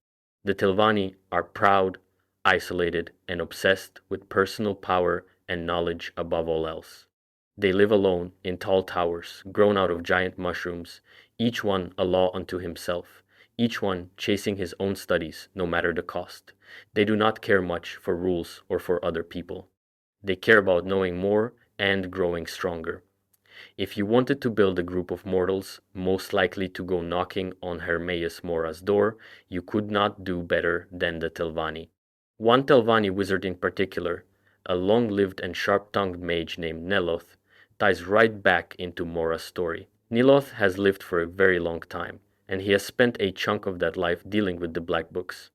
The Telvanni are proud, isolated, and obsessed with personal power and knowledge above all else. They live alone in tall towers grown out of giant mushrooms, each one a law unto himself, each one chasing his own studies no matter the cost. They do not care much for rules or for other people. They care about knowing more and growing stronger. If you wanted to build a group of mortals most likely to go knocking on Hermaus Mora's door, you could not do better than the Telvanni. One Telvanni wizard in particular, a long-lived and sharp-tongued mage named Neloth, ties right back into Mora's story. Neloth has lived for a very long time, and he has spent a chunk of that life dealing with the Black Books.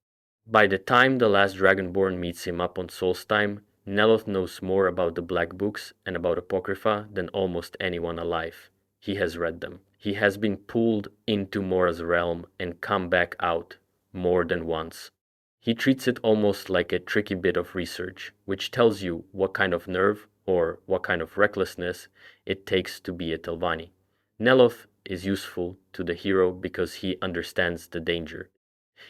By the time the last Dragonborn meets him up on Solstheim, Neloth knows more about the Black Books and about Apocrypha than almost anyone alive. He has read them. He has been pulled into Mora's realm and come back out more than once. He treats it almost like a tricky bit of research, which tells you what kind of nerve or what kind of recklessness it takes to be a Telvanni. Neloth is useful to the hero because he understands the danger.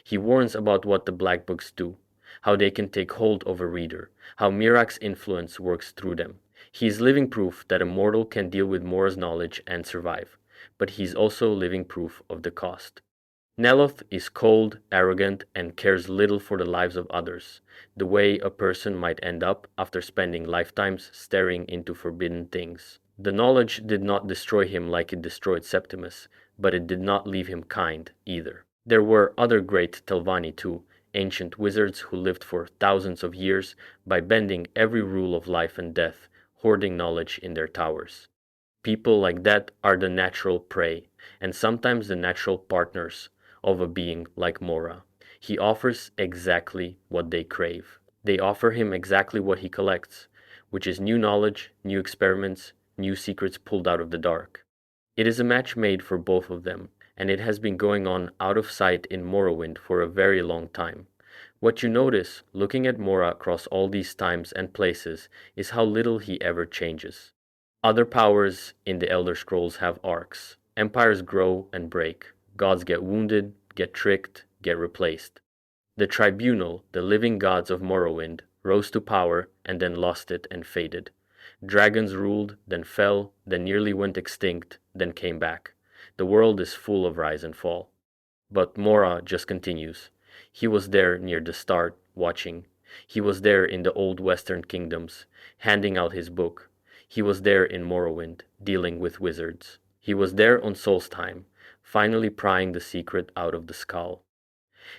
He warns about what the Black Books do, how they can take hold of a reader, how Mirak's influence works through them. He is living proof that a mortal can deal with Mora's knowledge and survive, but he's also living proof of the cost. Neloth is cold, arrogant, and cares little for the lives of others, the way a person might end up after spending lifetimes staring into forbidden things. The knowledge did not destroy him like it destroyed Septimus, but it did not leave him kind either. There were other great Telvanni too, ancient wizards who lived for thousands of years by bending every rule of life and death, hoarding knowledge in their towers. People like that are the natural prey, and sometimes the natural partners of a being like Mora. He offers exactly what they crave. They offer him exactly what he collects, which is new knowledge, new experiments, new secrets pulled out of the dark. It is a match made for both of them, and it has been going on out of sight in Morrowind for a very long time. What you notice, looking at Mora across all these times and places, is how little he ever changes. Other powers in the Elder Scrolls have arcs. Empires grow and break. Gods get wounded, get tricked, get replaced. The Tribunal, the living gods of Morrowind, rose to power and then lost it and faded. Dragons ruled, then fell, then nearly went extinct, then came back. The world is full of rise and fall. But Mora just continues. He was there near the start, watching. He was there in the old Western kingdoms, handing out his book. He was there in Morrowind, dealing with wizards. He was there on Solstheim, finally prying the secret out of the skull.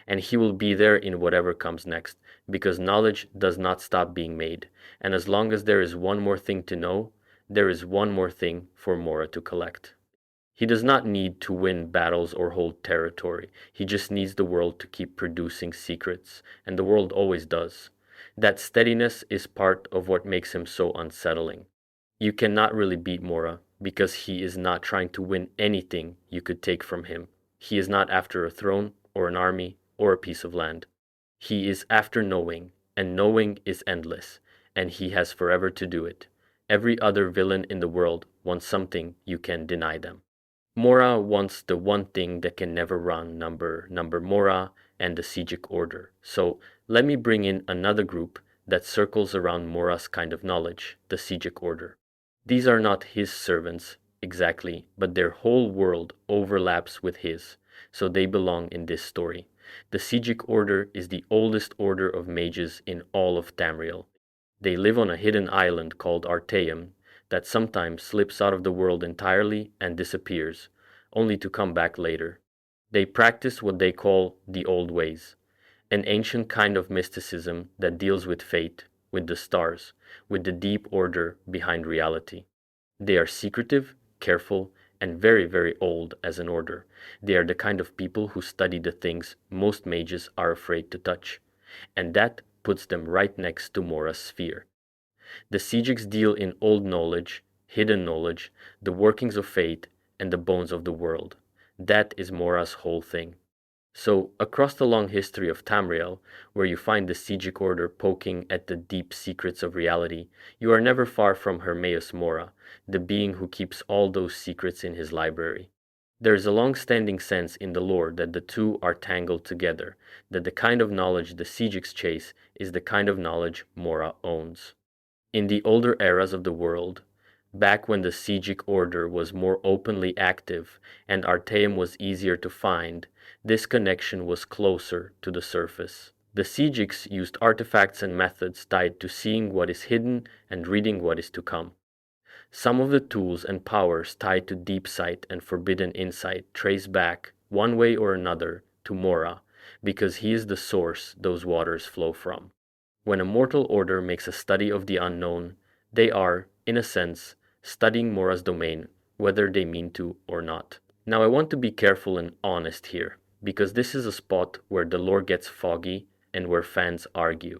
And he will be there in whatever comes next, because knowledge does not stop being made, and as long as there is one more thing to know, there is one more thing for Mora to collect. He does not need to win battles or hold territory. He just needs the world to keep producing secrets, and the world always does. That steadiness is part of what makes him so unsettling. You cannot really beat Mora, because he is not trying to win anything you could take from him. He is not after a throne, or an army, or a piece of land. He is after knowing, and knowing is endless, and he has forever to do it. Every other villain in the world wants something you can deny them. Mora wants the one thing that can never run, number Mora and the Sijic Order. So let me bring in another group that circles around Mora's kind of knowledge, the Sijic Order. These are not his servants exactly, but their whole world overlaps with his, so they belong in this story. The Sijic Order is the oldest order of mages in all of Tamriel. They live on a hidden island called Artaeum that sometimes slips out of the world entirely and disappears, only to come back later. They practice what they call the Old Ways, an ancient kind of mysticism that deals with fate, with the stars, with the deep order behind reality. They are secretive, careful, and very, very old as an order. They are the kind of people who study the things most mages are afraid to touch, and that puts them right next to Mora's sphere. The Sijics deal in old knowledge, hidden knowledge, the workings of fate, and the bones of the world. That is Mora's whole thing. So, across the long history of Tamriel, where you find the Sijic Order poking at the deep secrets of reality, you are never far from Hermaus Mora, the being who keeps all those secrets in his library. There is a long-standing sense in the lore that the two are tangled together, that the kind of knowledge the Sijics chase is the kind of knowledge Mora owns. In the older eras of the world, back when the Sijic Order was more openly active and Artaeum was easier to find, this connection was closer to the surface. The Sijics used artifacts and methods tied to seeing what is hidden and reading what is to come. Some of the tools and powers tied to deep sight and forbidden insight trace back, one way or another, to Mora, because he is the source those waters flow from. When a mortal order makes a study of the unknown, they are, in a sense, studying Mora's domain, whether they mean to or not. Now I want to be careful and honest here, because this is a spot where the lore gets foggy and where fans argue.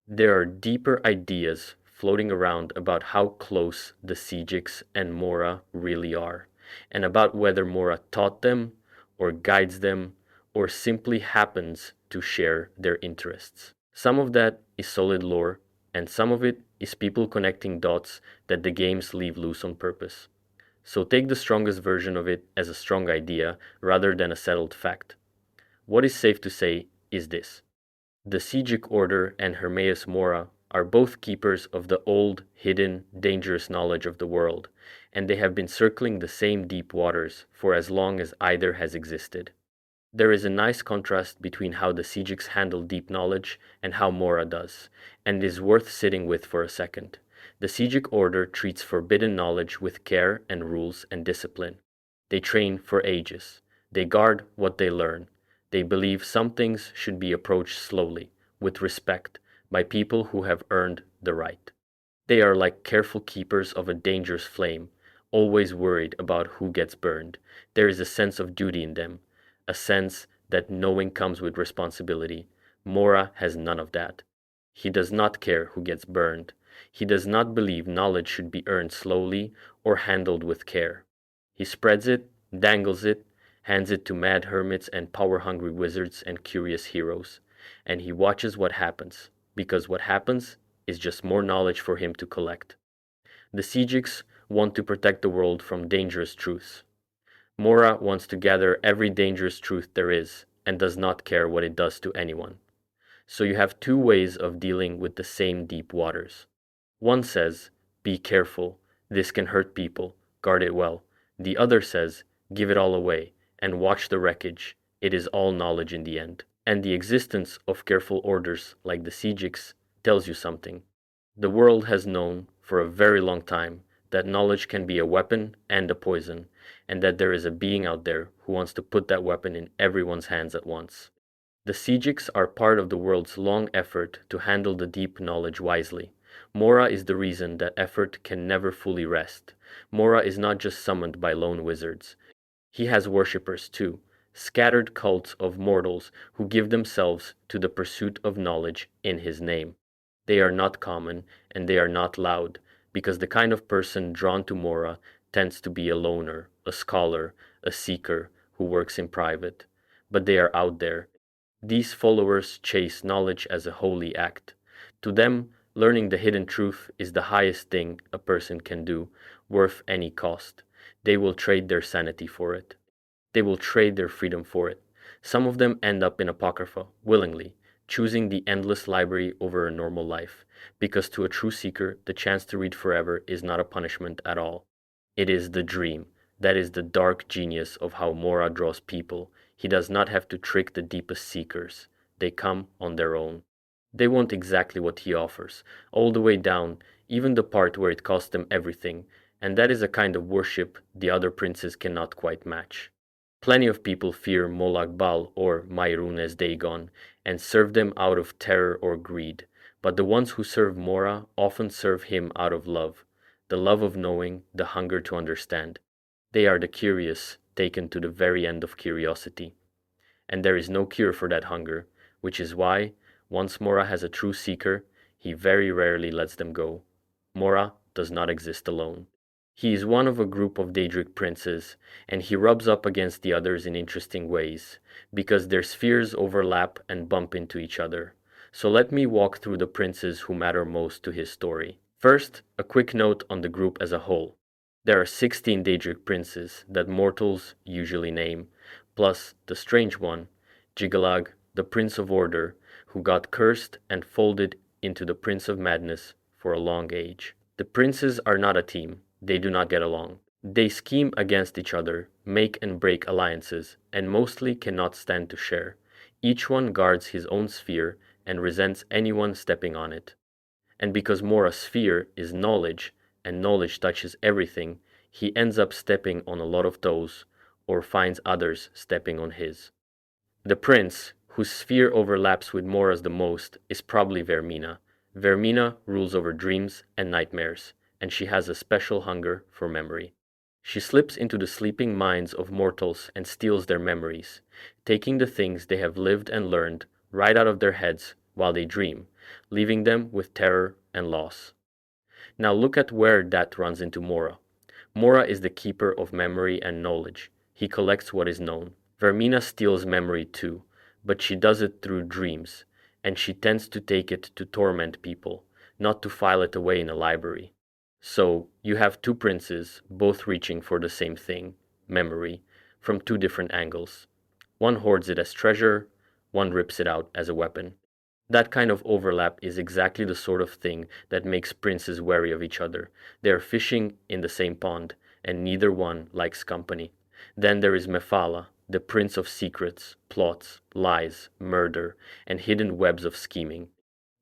There are deeper ideas floating around about how close the Sijics and Mora really are, and about whether Mora taught them, or guides them, or simply happens to share their interests. Some of that is solid lore, and some of it is people connecting dots that the games leave loose on purpose. So take the strongest version of it as a strong idea rather than a settled fact. What is safe to say is this. The Sijic Order and Hermaus Mora are both keepers of the old, hidden, dangerous knowledge of the world, and they have been circling the same deep waters for as long as either has existed. There is a nice contrast between how the Sijics handle deep knowledge and how Mora does, and is worth sitting with for a second. The Sijic Order treats forbidden knowledge with care and rules and discipline. They train for ages. They guard what they learn. They believe some things should be approached slowly, with respect, by people who have earned the right. They are like careful keepers of a dangerous flame, always worried about who gets burned. There is a sense of duty in them, a sense that knowing comes with responsibility. Mora has none of that. He does not care who gets burned. He does not believe knowledge should be earned slowly or handled with care. He spreads it, dangles it, hands it to mad hermits and power-hungry wizards and curious heroes, and he watches what happens, because what happens is just more knowledge for him to collect. The Sijics want to protect the world from dangerous truths. Mora wants to gather every dangerous truth there is, and does not care what it does to anyone. So you have two ways of dealing with the same deep waters. One says, be careful, this can hurt people, guard it well. The other says, give it all away, and watch the wreckage, it is all knowledge in the end. And the existence of careful orders like the Sijics tells you something. The world has known for a very long time that knowledge can be a weapon and a poison, and that there is a being out there who wants to put that weapon in everyone's hands at once. The Sijics are part of the world's long effort to handle the deep knowledge wisely. Mora is the reason that effort can never fully rest. Mora is not just summoned by lone wizards. He has worshippers too, scattered cults of mortals who give themselves to the pursuit of knowledge in his name. They are not common, and they are not loud, because the kind of person drawn to Mora tends to be a loner, a scholar, a seeker who works in private. But they are out there. These followers chase knowledge as a holy act. To them, learning the hidden truth is the highest thing a person can do, worth any cost. They will trade their sanity for it. They will trade their freedom for it. Some of them end up in Apocrypha, willingly, choosing the endless library over a normal life, because to a true seeker, the chance to read forever is not a punishment at all. It is the dream. That is the dark genius of how Mora draws people. He does not have to trick the deepest seekers. They come on their own. They want exactly what he offers, all the way down, even the part where it costs them everything, and that is a kind of worship the other princes cannot quite match. Plenty of people fear Molag Bal or Mairunes Dagon and serve them out of terror or greed, but the ones who serve Mora often serve him out of love, the love of knowing, the hunger to understand. They are the curious, taken to the very end of curiosity. And there is no cure for that hunger, which is why, once Mora has a true seeker, he very rarely lets them go. Mora does not exist alone. He is one of a group of Daedric princes, and he rubs up against the others in interesting ways, because their spheres overlap and bump into each other. So let me walk through the princes who matter most to his story. First, a quick note on the group as a whole. There are 16 Daedric princes that mortals usually name, plus the strange one, Jigalag, the Prince of Order, who got cursed and folded into the Prince of Madness for a long age. The princes are not a team. They do not get along. They scheme against each other, make and break alliances, and mostly cannot stand to share. Each one guards his own sphere and resents anyone stepping on it. And because Mora's sphere is knowledge, and knowledge touches everything, he ends up stepping on a lot of toes, or finds others stepping on his. The prince, whose sphere overlaps with Mora's the most, is probably Vermina. Vermina rules over dreams and nightmares, and she has a special hunger for memory. She slips into the sleeping minds of mortals and steals their memories, taking the things they have lived and learned right out of their heads while they dream, leaving them with terror and loss. Now look at where that runs into Mora. Mora is the keeper of memory and knowledge. He collects what is known. Vermina steals memory too, but she does it through dreams, and she tends to take it to torment people, not to file it away in a library. So you have two princes, both reaching for the same thing, memory, from two different angles. One hoards it as treasure, one rips it out as a weapon. That kind of overlap is exactly the sort of thing that makes princes wary of each other. They are fishing in the same pond, and neither one likes company. Then there is Mephala, the prince of secrets, plots, lies, murder, and hidden webs of scheming.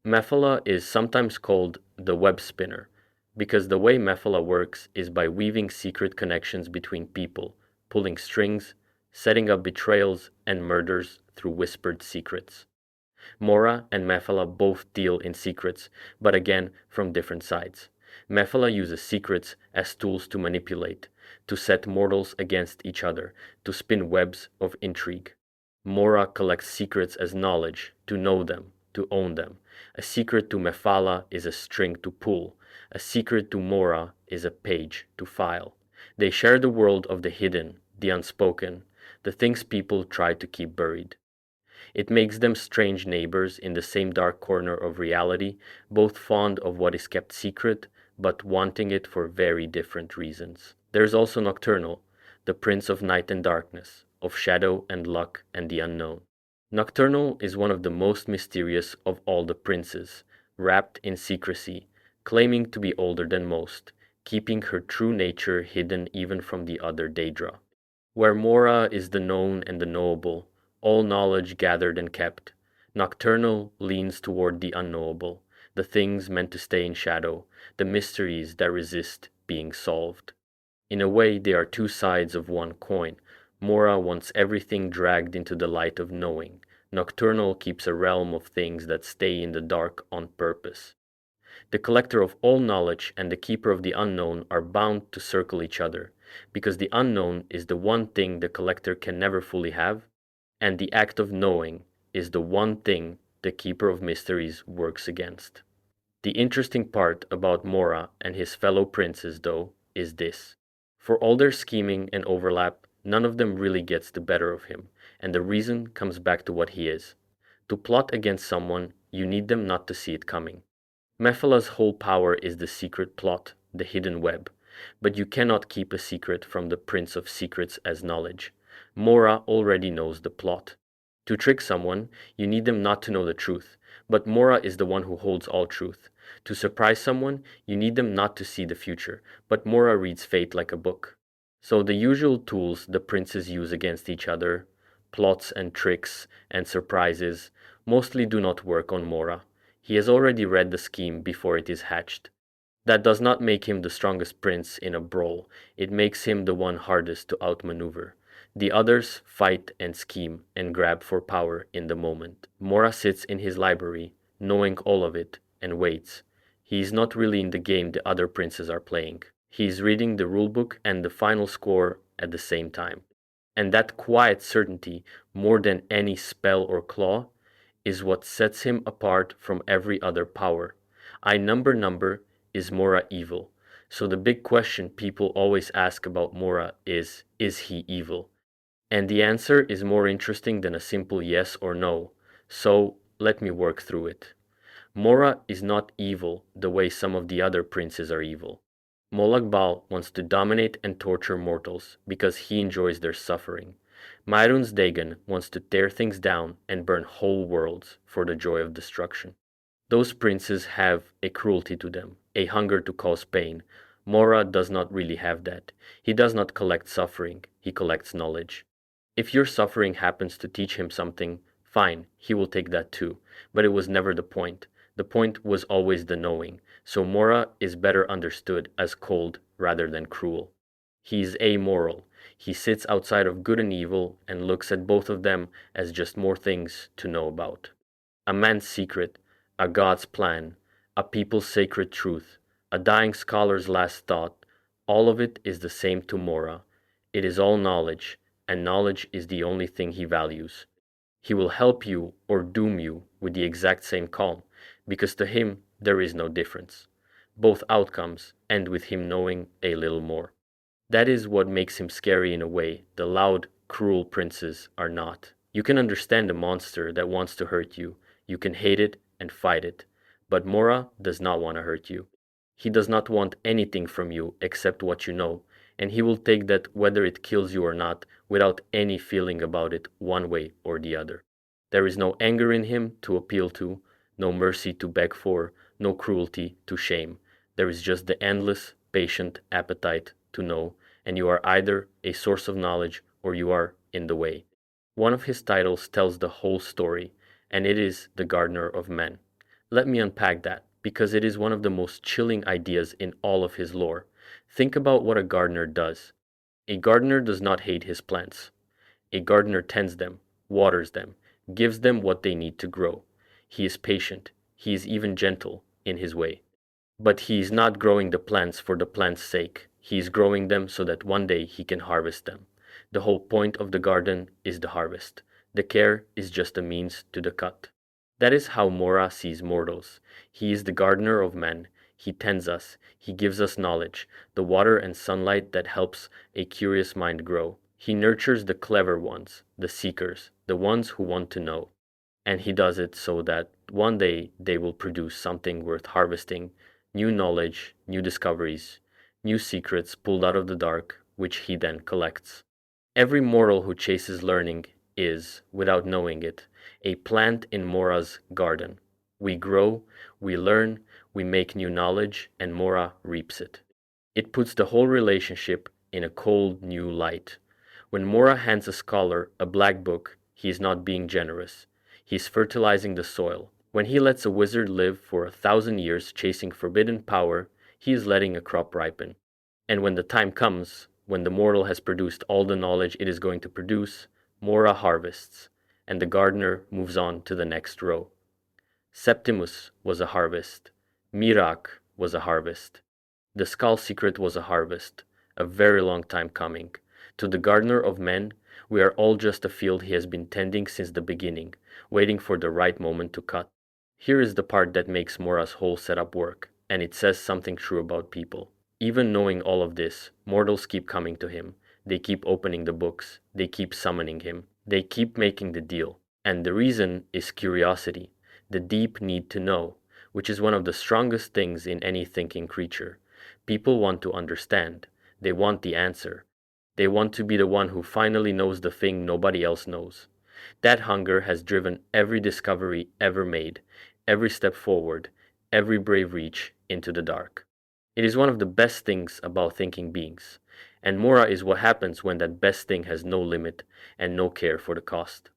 Mephala is sometimes called the web spinner because the way Mephala works is by weaving secret connections between people, pulling strings, setting up betrayals and murders through whispered secrets. Mora and Mephala both deal in secrets, but again from different sides. Mephala uses secrets as tools to manipulate, to set mortals against each other, to spin webs of intrigue. Mora collects secrets as knowledge, to know them, to own them. A secret to Mephala is a string to pull. A secret to Mora is a page to file. They share the world of the hidden, the unspoken, the things people try to keep buried. It makes them strange neighbors in the same dark corner of reality, both fond of what is kept secret, but wanting it for very different reasons. There's also Nocturnal, the prince of night and darkness, of shadow and luck and the unknown. Nocturnal is one of the most mysterious of all the princes, wrapped in secrecy, claiming to be older than most, keeping her true nature hidden even from the other Daedra. Where Mora is the known and the knowable, all knowledge gathered and kept, Nocturnal leans toward the unknowable, the things meant to stay in shadow, the mysteries that resist being solved. In a way, they are two sides of one coin. Mora wants everything dragged into the light of knowing. Nocturnal keeps a realm of things that stay in the dark on purpose. The collector of all knowledge and the keeper of the unknown are bound to circle each other, because the unknown is the one thing the collector can never fully have, and the act of knowing is the one thing the keeper of mysteries works against. The interesting part about Mora and his fellow princes, though, is this. For all their scheming and overlap, none of them really gets the better of him, and the reason comes back to what he is. To plot against someone, you need them not to see it coming. Mephala's whole power is the secret plot, the hidden web, but you cannot keep a secret from the Prince of Secrets as knowledge. Mora already knows the plot. To trick someone, you need them not to know the truth, but Mora is the one who holds all truth. To surprise someone, you need them not to see the future, but Mora reads fate like a book. So the usual tools the princes use against each other, plots and tricks and surprises, mostly do not work on Mora. He has already read the scheme before it is hatched. That does not make him the strongest prince in a brawl, it makes him the one hardest to outmaneuver. The others fight and scheme and grab for power in the moment. Mora sits in his library, knowing all of it, and waits. He is not really in the game the other princes are playing. He is reading the rulebook and the final score at the same time. And that quiet certainty, more than any spell or claw, is what sets him apart from every other power. I number, is Mora evil? So the big question people always ask about Mora is he evil? And the answer is more interesting than a simple yes or no. So let me work through it. Mora is not evil the way some of the other princes are evil. Molag Bal wants to dominate and torture mortals because he enjoys their suffering. Myrun's Dagon wants to tear things down and burn whole worlds for the joy of destruction. Those princes have a cruelty to them, a hunger to cause pain. Mora does not really have that. He does not collect suffering, he collects knowledge. If your suffering happens to teach him something, fine, he will take that too, but it was never the point. The point was always the knowing, so Mora is better understood as cold rather than cruel. He is amoral. He sits outside of good and evil and looks at both of them as just more things to know about. A man's secret, a god's plan, a people's sacred truth, a dying scholar's last thought, all of it is the same to Mora. It is all knowledge, and knowledge is the only thing he values. He will help you or doom you with the exact same calm, because to him there is no difference. Both outcomes end with him knowing a little more. That is what makes him scary in a way the loud, cruel princes are not. You can understand a monster that wants to hurt you. You can hate it and fight it. But Mora does not want to hurt you. He does not want anything from you except what you know, and he will take that whether it kills you or not without any feeling about it one way or the other. There is no anger in him to appeal to, no mercy to beg for, no cruelty to shame. There is just the endless, patient appetite to know, and you are either a source of knowledge or you are in the way. One of his titles tells the whole story, and it is the gardener of men. Let me unpack that, because it is one of the most chilling ideas in all of his lore. Think about what a gardener does. A gardener does not hate his plants. A gardener tends them, waters them, gives them what they need to grow. He is patient. He is even gentle in his way. But he is not growing the plants for the plants' sake. He is growing them so that one day he can harvest them. The whole point of the garden is the harvest. The care is just a means to the cut. That is how Mora sees mortals. He is the gardener of men. He tends us. He gives us knowledge, the water and sunlight that helps a curious mind grow. He nurtures the clever ones, the seekers, the ones who want to know. And he does it so that one day they will produce something worth harvesting, new knowledge, new discoveries, new secrets pulled out of the dark, which he then collects. Every mortal who chases learning is, without knowing it, a plant in Mora's garden. We grow, we learn, we make new knowledge, and Mora reaps it. It puts the whole relationship in a cold new light. When Mora hands a scholar a black book, he is not being generous. He is fertilizing the soil. When he lets a wizard live for 1,000 years chasing forbidden power, he is letting a crop ripen. And when the time comes, when the mortal has produced all the knowledge it is going to produce, Mora harvests, and the gardener moves on to the next row. Septimus was a harvest. Mirak was a harvest. The skull secret was a harvest, a very long time coming. To the gardener of men, we are all just a field he has been tending since the beginning, waiting for the right moment to cut. Here is the part that makes Mora's whole setup work, and it says something true about people. Even knowing all of this, mortals keep coming to him. They keep opening the books. They keep summoning him. They keep making the deal. And the reason is curiosity, the deep need to know, which is one of the strongest things in any thinking creature. People want to understand. They want the answer. They want to be the one who finally knows the thing nobody else knows. That hunger has driven every discovery ever made, every step forward, every brave reach into the dark. It is one of the best things about thinking beings, and Mora is what happens when that best thing has no limit and no care for the cost.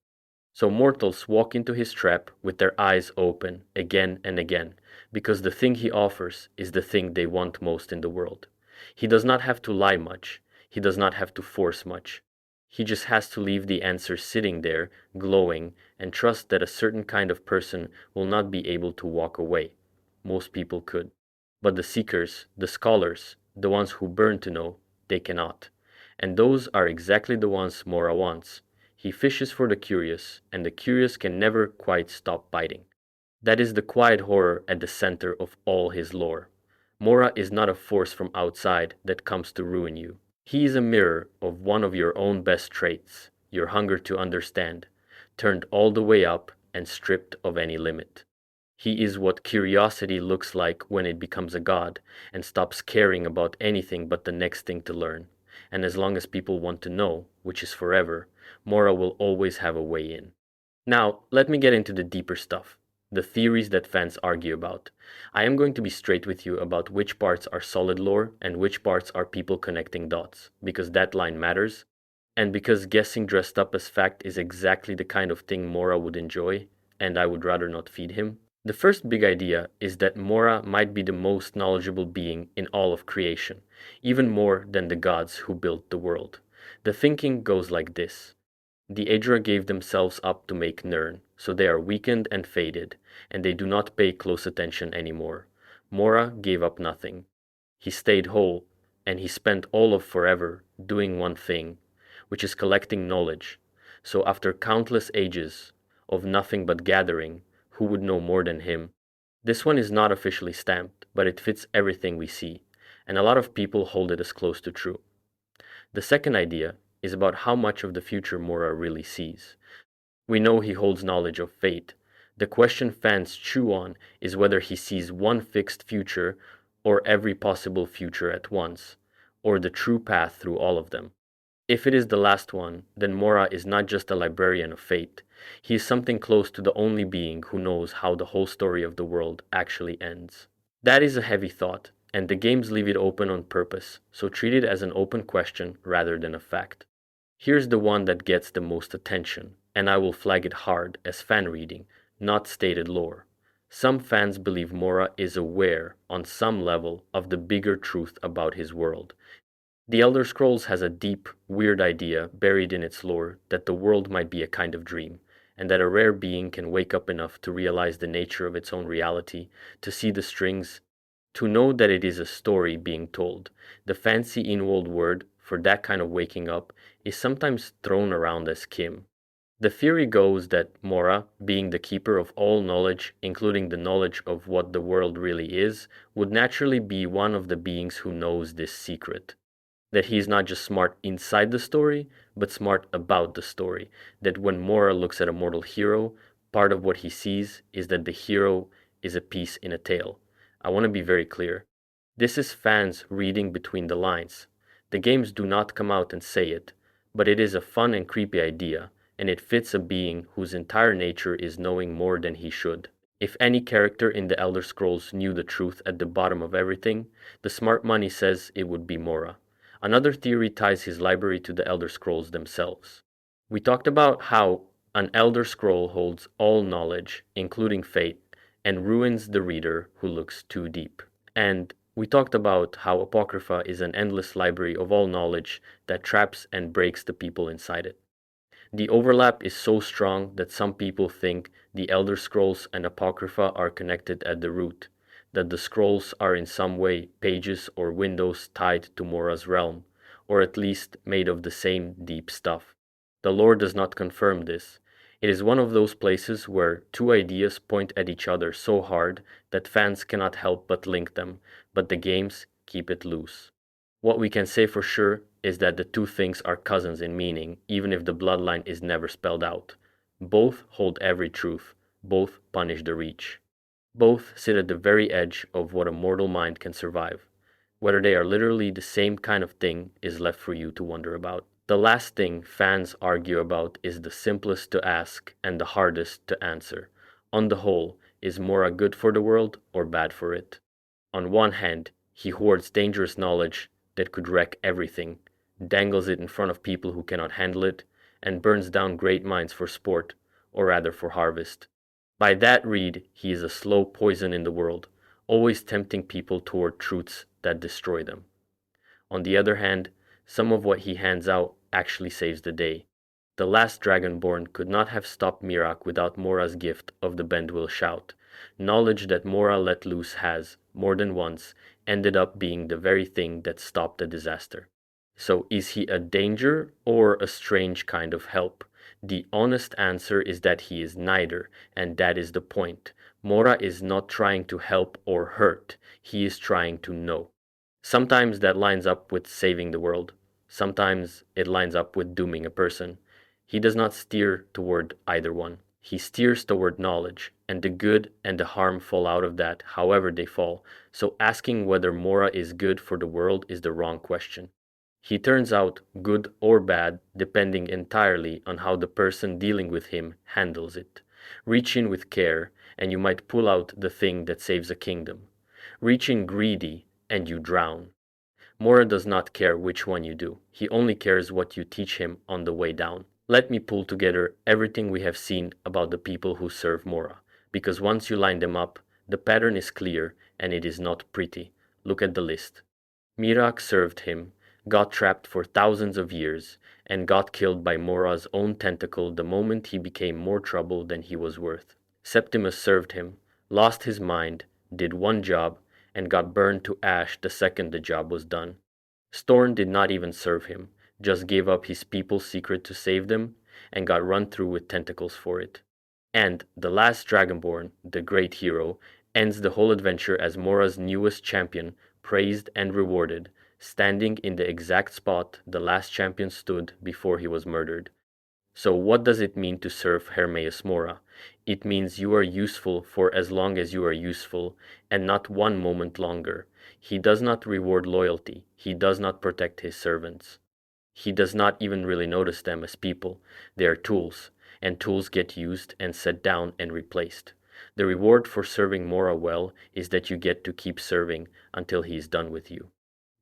So mortals walk into his trap with their eyes open again and again, because the thing he offers is the thing they want most in the world. He does not have to lie much. He does not have to force much. He just has to leave the answer sitting there, glowing, and trust that a certain kind of person will not be able to walk away. Most people could. But the seekers, the scholars, the ones who burn to know, they cannot. And those are exactly the ones Mora wants. He fishes for the curious, and the curious can never quite stop biting. That is the quiet horror at the center of all his lore. Mora is not a force from outside that comes to ruin you. He is a mirror of one of your own best traits, your hunger to understand, turned all the way up and stripped of any limit. He is what curiosity looks like when it becomes a god and stops caring about anything but the next thing to learn. And as long as people want to know, which is forever, Mora will always have a way in. Now, let me get into the deeper stuff, the theories that fans argue about. I am going to be straight with you about which parts are solid lore and which parts are people connecting dots, because that line matters, and because guessing dressed up as fact is exactly the kind of thing Mora would enjoy, and I would rather not feed him. The first big idea is that Mora might be the most knowledgeable being in all of creation, even more than the gods who built the world. The thinking goes like this. The Aedra gave themselves up to make Nirn, so they are weakened and faded, and they do not pay close attention anymore. Mora gave up nothing. He stayed whole, and he spent all of forever doing one thing, which is collecting knowledge. So after countless ages of nothing but gathering, who would know more than him? This one is not officially stamped, but it fits everything we see, and a lot of people hold it as close to true. The second idea is about how much of the future Mora really sees. We know he holds knowledge of fate. The question fans chew on is whether he sees one fixed future or every possible future at once, or the true path through all of them. If it is the last one, then Mora is not just a librarian of fate. He is something close to the only being who knows how the whole story of the world actually ends. That is a heavy thought, and the games leave it open on purpose, so treat it as an open question rather than a fact. Here's the one that gets the most attention, and I will flag it hard as fan reading, not stated lore. Some fans believe Mora is aware, on some level, of the bigger truth about his world. The Elder Scrolls has a deep, weird idea buried in its lore that the world might be a kind of dream, and that a rare being can wake up enough to realize the nature of its own reality, to see the strings, to know that it is a story being told. The fancy in-world word for that kind of waking up is sometimes thrown around as Kim. The theory goes that Mora, being the keeper of all knowledge, including the knowledge of what the world really is, would naturally be one of the beings who knows this secret. That he is not just smart inside the story, but smart about the story. That when Mora looks at a mortal hero, part of what he sees is that the hero is a piece in a tale. I want to be very clear. This is fans reading between the lines. The games do not come out and say it, but it is a fun and creepy idea, and it fits a being whose entire nature is knowing more than he should. If any character in the Elder Scrolls knew the truth at the bottom of everything, the smart money says it would be Mora. Another theory ties his library to the Elder Scrolls themselves. We talked about how an Elder Scroll holds all knowledge, including fate, and ruins the reader who looks too deep. And we talked about how Apocrypha is an endless library of all knowledge that traps and breaks the people inside it. The overlap is so strong that some people think the Elder Scrolls and Apocrypha are connected at the root, that the scrolls are in some way pages or windows tied to Mora's realm, or at least made of the same deep stuff. The lore does not confirm this. It is one of those places where two ideas point at each other so hard that fans cannot help but link them, but the games keep it loose. What we can say for sure is that the two things are cousins in meaning, even if the bloodline is never spelled out. Both hold every truth, both punish the reach. Both sit at the very edge of what a mortal mind can survive. Whether they are literally the same kind of thing is left for you to wonder about. The last thing fans argue about is the simplest to ask and the hardest to answer. On the whole, is Mora good for the world or bad for it? On one hand, he hoards dangerous knowledge that could wreck everything, dangles it in front of people who cannot handle it, and burns down great minds for sport, or rather for harvest. By that read, he is a slow poison in the world, always tempting people toward truths that destroy them. On the other hand, some of what he hands out actually saves the day. The last Dragonborn could not have stopped Miraak without Mora's gift of the Bendwill Shout. Knowledge that Mora let loose has, more than once, ended up being the very thing that stopped the disaster. So is he a danger or a strange kind of help? The honest answer is that he is neither, and that is the point. Mora is not trying to help or hurt, he is trying to know. Sometimes that lines up with saving the world. Sometimes it lines up with dooming a person. He does not steer toward either one. He steers toward knowledge, and the good and the harm fall out of that, however they fall. So asking whether Mora is good for the world is the wrong question. He turns out good or bad depending entirely on how the person dealing with him handles it. Reach in with care, and you might pull out the thing that saves a kingdom. Reach in greedy, and you drown. Mora does not care which one you do. He only cares what you teach him on the way down. Let me pull together everything we have seen about the people who serve Mora, because once you line them up, the pattern is clear and it is not pretty. Look at the list. Miraak served him, got trapped for thousands of years, and got killed by Mora's own tentacle the moment he became more trouble than he was worth. Septimus served him, lost his mind, did one job, and got burned to ash the second the job was done. Storn did not even serve him, just gave up his people's secret to save them, and got run through with tentacles for it. And the last Dragonborn, the great hero, ends the whole adventure as Mora's newest champion, praised and rewarded, standing in the exact spot the last champion stood before he was murdered. So what does it mean to serve Hermaus Mora? It means you are useful for as long as you are useful, and not one moment longer. He does not reward loyalty. He does not protect his servants. He does not even really notice them as people. They are tools, and tools get used and set down and replaced. The reward for serving Mora well is that you get to keep serving until he is done with you.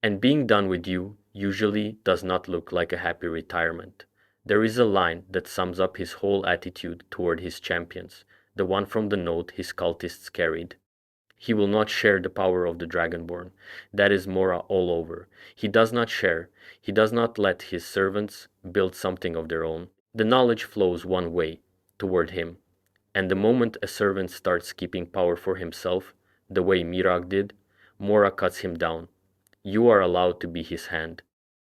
And being done with you usually does not look like a happy retirement. There is a line that sums up his whole attitude toward his champions, the one from the note his cultists carried. He will not share the power of the Dragonborn. That is Mora all over. He does not share. He does not let his servants build something of their own. The knowledge flows one way, toward him. And the moment a servant starts keeping power for himself, the way Mirag did, Mora cuts him down. You are allowed to be his hand.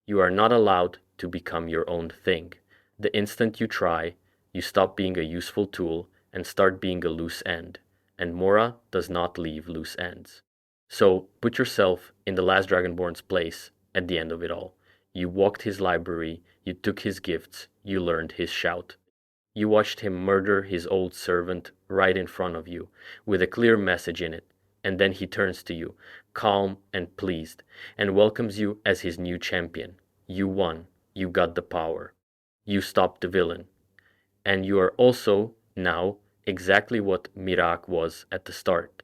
You are not allowed to become your own thing. The instant you try, you stop being a useful tool and start being a loose end. And Mora does not leave loose ends. So put yourself in the last Dragonborn's place at the end of it all. You walked his library, you took his gifts, you learned his shout. You watched him murder his old servant right in front of you, with a clear message in it, and then he turns to you, calm and pleased, and welcomes you as his new champion. You won. You got the power. You stopped the villain. And you are also, now, exactly what Mirak was at the start.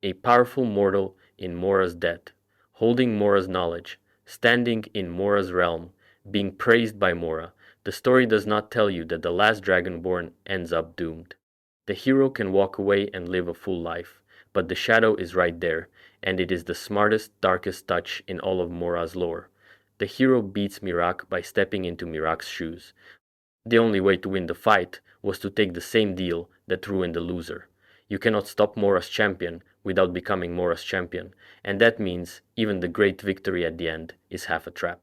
A powerful mortal in Mora's debt, holding Mora's knowledge, standing in Mora's realm, being praised by Mora. The story does not tell you that the last Dragonborn ends up doomed. The hero can walk away and live a full life, but the shadow is right there, and it is the smartest, darkest touch in all of Mora's lore. The hero beats Mirak by stepping into Mirak's shoes. The only way to win the fight was to take the same deal that ruined the loser. You cannot stop Mora's champion without becoming Mora's champion, and that means even the great victory at the end is half a trap.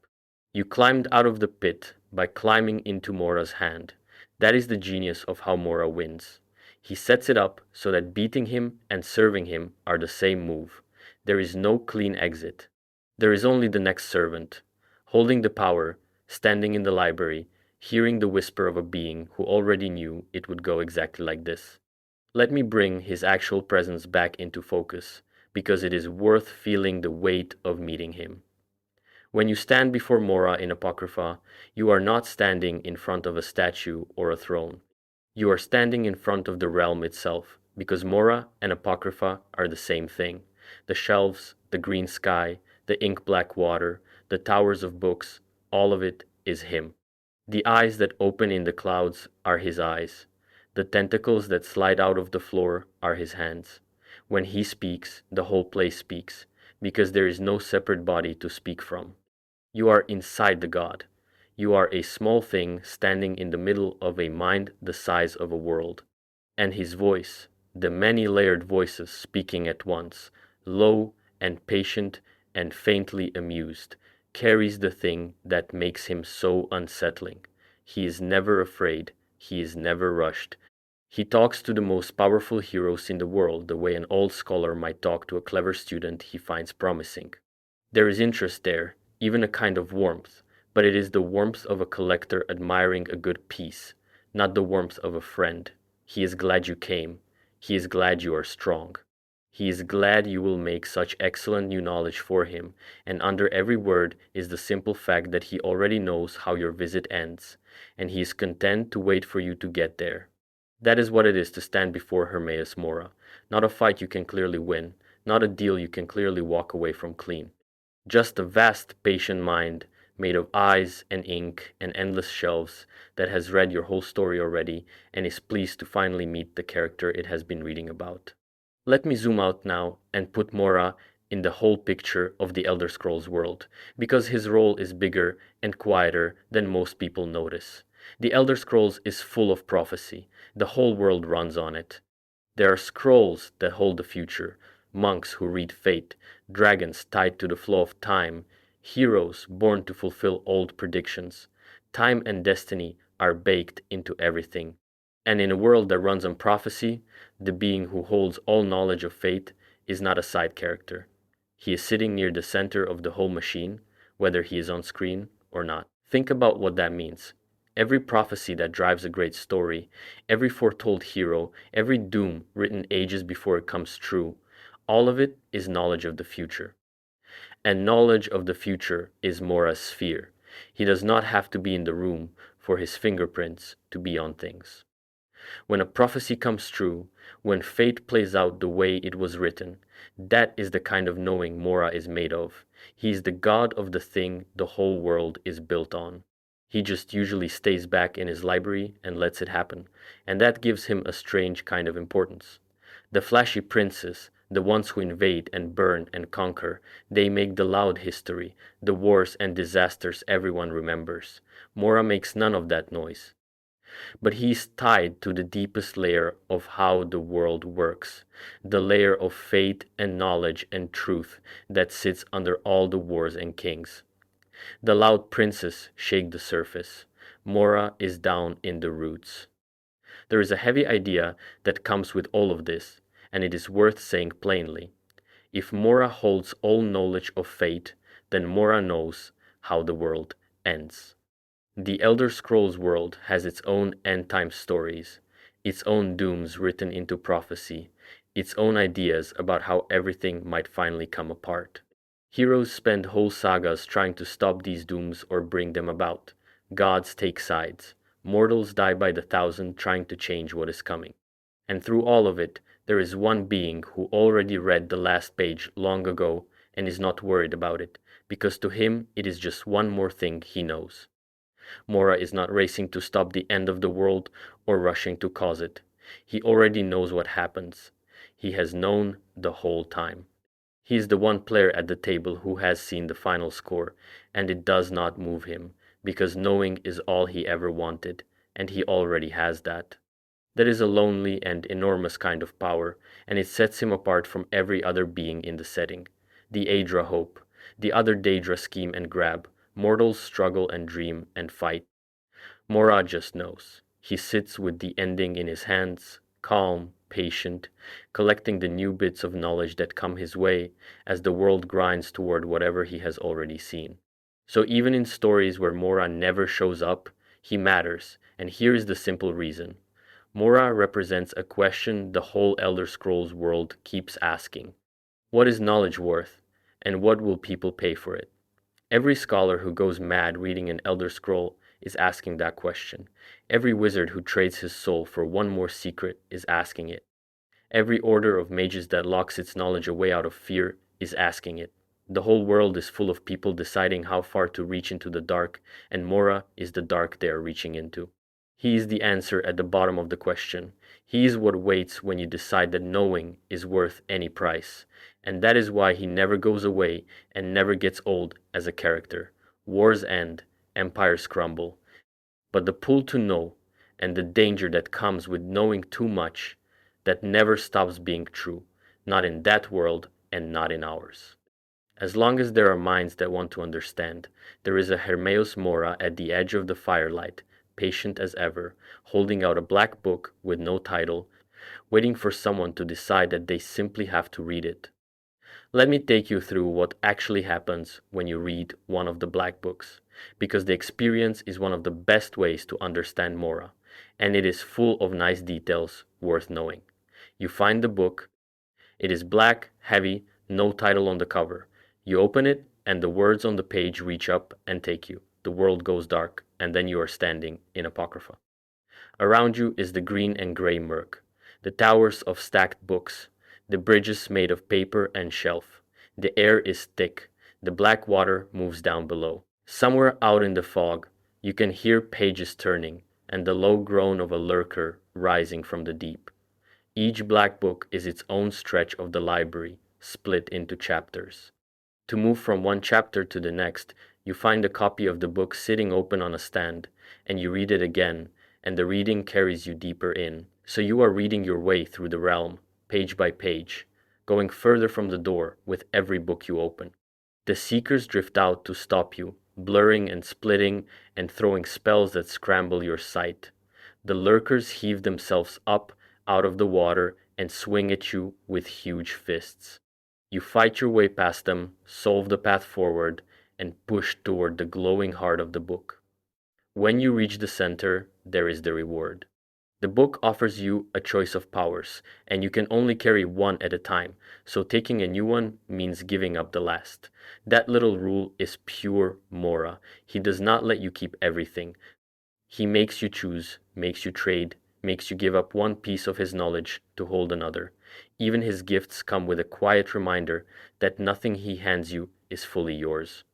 You climbed out of the pit by climbing into Mora's hand. That is the genius of how Mora wins. He sets it up so that beating him and serving him are the same move. There is no clean exit. There is only the next servant, holding the power, standing in the library, hearing the whisper of a being who already knew it would go exactly like this. Let me bring his actual presence back into focus, because it is worth feeling the weight of meeting him. When you stand before Mora in Apocrypha, you are not standing in front of a statue or a throne. You are standing in front of the realm itself, because Mora and Apocrypha are the same thing. The shelves, the green sky, the ink-black water, the towers of books, all of it is him. The eyes that open in the clouds are his eyes. The tentacles that slide out of the floor are his hands. When he speaks, the whole place speaks, because there is no separate body to speak from. You are inside the god. You are a small thing standing in the middle of a mind the size of a world. And his voice, the many-layered voices speaking at once, low and patient and faintly amused, carries the thing that makes him so unsettling. He is never afraid. He is never rushed. He talks to the most powerful heroes in the world the way an old scholar might talk to a clever student he finds promising. There is interest there, even a kind of warmth, but it is the warmth of a collector admiring a good piece, not the warmth of a friend. He is glad you came. He is glad you are strong. He is glad you will make such excellent new knowledge for him, and under every word is the simple fact that he already knows how your visit ends, and he is content to wait for you to get there. That is what it is to stand before Hermaus Mora, not a fight you can clearly win, not a deal you can clearly walk away from clean. Just a vast, patient mind made of eyes and ink and endless shelves that has read your whole story already and is pleased to finally meet the character it has been reading about. Let me zoom out now and put Mora in the whole picture of the Elder Scrolls world, because his role is bigger and quieter than most people notice. The Elder Scrolls is full of prophecy. The whole world runs on it. There are scrolls that hold the future, monks who read fate, dragons tied to the flow of time, heroes born to fulfill old predictions. Time and destiny are baked into everything. And in a world that runs on prophecy, the being who holds all knowledge of fate is not a side character. He is sitting near the center of the whole machine, whether he is on screen or not. Think about what that means. Every prophecy that drives a great story, every foretold hero, every doom written ages before it comes true, all of it is knowledge of the future. And knowledge of the future is Mora's sphere. He does not have to be in the room for his fingerprints to be on things. When a prophecy comes true, when fate plays out the way it was written, that is the kind of knowing Mora is made of. He is the god of the thing the whole world is built on. He just usually stays back in his library and lets it happen, and that gives him a strange kind of importance. The flashy princes, the ones who invade and burn and conquer, they make the loud history, the wars and disasters everyone remembers. Mora makes none of that noise. But he is tied to the deepest layer of how the world works, the layer of fate and knowledge and truth that sits under all the wars and kings. The loud princes shake the surface. Mora is down in the roots. There is a heavy idea that comes with all of this, and it is worth saying plainly. If Mora holds all knowledge of fate, then Mora knows how the world ends. The Elder Scrolls world has its own end-time stories, its own dooms written into prophecy, its own ideas about how everything might finally come apart. Heroes spend whole sagas trying to stop these dooms or bring them about. Gods take sides. Mortals die by the thousand trying to change what is coming. And through all of it, there is one being who already read the last page long ago and is not worried about it, because to him it is just one more thing he knows. Mora is not racing to stop the end of the world or rushing to cause it. He already knows what happens. He has known the whole time. He is the one player at the table who has seen the final score, and it does not move him, because knowing is all he ever wanted, and he already has that. That is a lonely and enormous kind of power, and it sets him apart from every other being in the setting. The Aedra hope, the other Daedra scheme and grab. Mortals struggle and dream and fight. Mora just knows. He sits with the ending in his hands, calm, patient, collecting the new bits of knowledge that come his way as the world grinds toward whatever he has already seen. So even in stories where Mora never shows up, he matters, and here is the simple reason. Mora represents a question the whole Elder Scrolls world keeps asking. What is knowledge worth, and what will people pay for it? Every scholar who goes mad reading an Elder Scroll is asking that question. Every wizard who trades his soul for one more secret is asking it. Every order of mages that locks its knowledge away out of fear is asking it. The whole world is full of people deciding how far to reach into the dark, and Mora is the dark they are reaching into. He is the answer at the bottom of the question. He is what waits when you decide that knowing is worth any price. And that is why he never goes away and never gets old as a character. Wars end, empires crumble. But the pull to know and the danger that comes with knowing too much, that never stops being true, not in that world and not in ours. As long as there are minds that want to understand, there is a Hermaus Mora at the edge of the firelight, patient as ever, holding out a black book with no title, waiting for someone to decide that they simply have to read it. Let me take you through what actually happens when you read one of the black books, because the experience is one of the best ways to understand Mora, and it is full of nice details worth knowing. You find the book, it is black, heavy, no title on the cover. You open it, and the words on the page reach up and take you. The world goes dark, and then you are standing in Apocrypha. Around you is the green and gray murk, the towers of stacked books, the bridges made of paper and shelf. The air is thick, the black water moves down below. Somewhere out in the fog, you can hear pages turning, and the low groan of a lurker rising from the deep. Each black book is its own stretch of the library, split into chapters. To move from one chapter to the next, you find a copy of the book sitting open on a stand, and you read it again, and the reading carries you deeper in. So you are reading your way through the realm, page by page, going further from the door with every book you open. The seekers drift out to stop you, blurring and splitting and throwing spells that scramble your sight. The lurkers heave themselves up out of the water and swing at you with huge fists. You fight your way past them, solve the path forward, and push toward the glowing heart of the book. When you reach the center, there is the reward. The book offers you a choice of powers, and you can only carry one at a time, so taking a new one means giving up the last. That little rule is pure Mora. He does not let you keep everything. He makes you choose, makes you trade, makes you give up one piece of his knowledge to hold another. Even his gifts come with a quiet reminder that nothing he hands you is fully yours.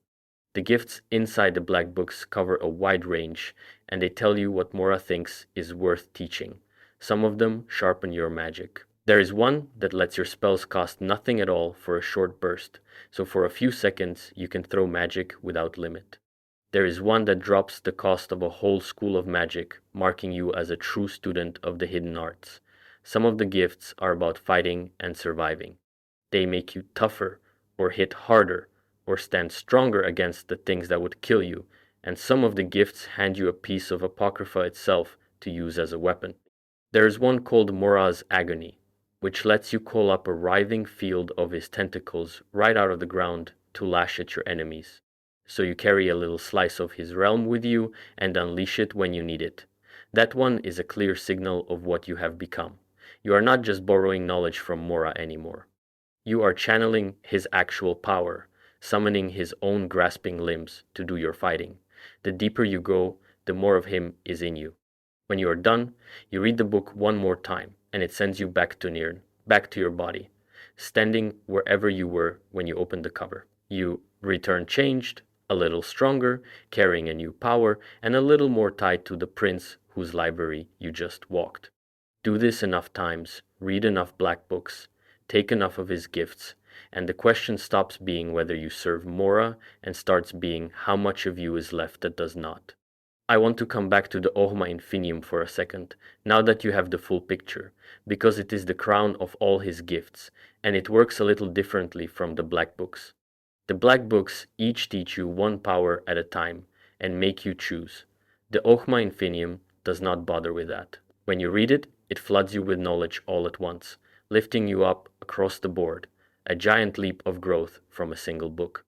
The gifts inside the black books cover a wide range, and they tell you what Mora thinks is worth teaching. Some of them sharpen your magic. There is one that lets your spells cost nothing at all for a short burst, so for a few seconds you can throw magic without limit. There is one that drops the cost of a whole school of magic, marking you as a true student of the hidden arts. Some of the gifts are about fighting and surviving. They make you tougher, or hit harder, or stand stronger against the things that would kill you, and some of the gifts hand you a piece of Apocrypha itself to use as a weapon. There is one called Mora's Agony, which lets you call up a writhing field of his tentacles right out of the ground to lash at your enemies. So you carry a little slice of his realm with you and unleash it when you need it. That one is a clear signal of what you have become. You are not just borrowing knowledge from Mora anymore. You are channeling his actual power, summoning his own grasping limbs to do your fighting. The deeper you go, the more of him is in you. When you are done, you read the book one more time, and it sends you back to your body, standing wherever you were when you opened the cover. You return changed, a little stronger, carrying a new power, and a little more tied to the prince whose library you just walked. Do this enough times, read enough black books, take enough of his gifts, and the question stops being whether you serve Mora and starts being how much of you is left that does not. I want to come back to the Ohma Infinium for a second, now that you have the full picture, because it is the crown of all his gifts, and it works a little differently from the black books. The black books each teach you one power at a time and make you choose. The Ohma Infinium does not bother with that. When you read it, it floods you with knowledge all at once, lifting you up across the board, a giant leap of growth from a single book.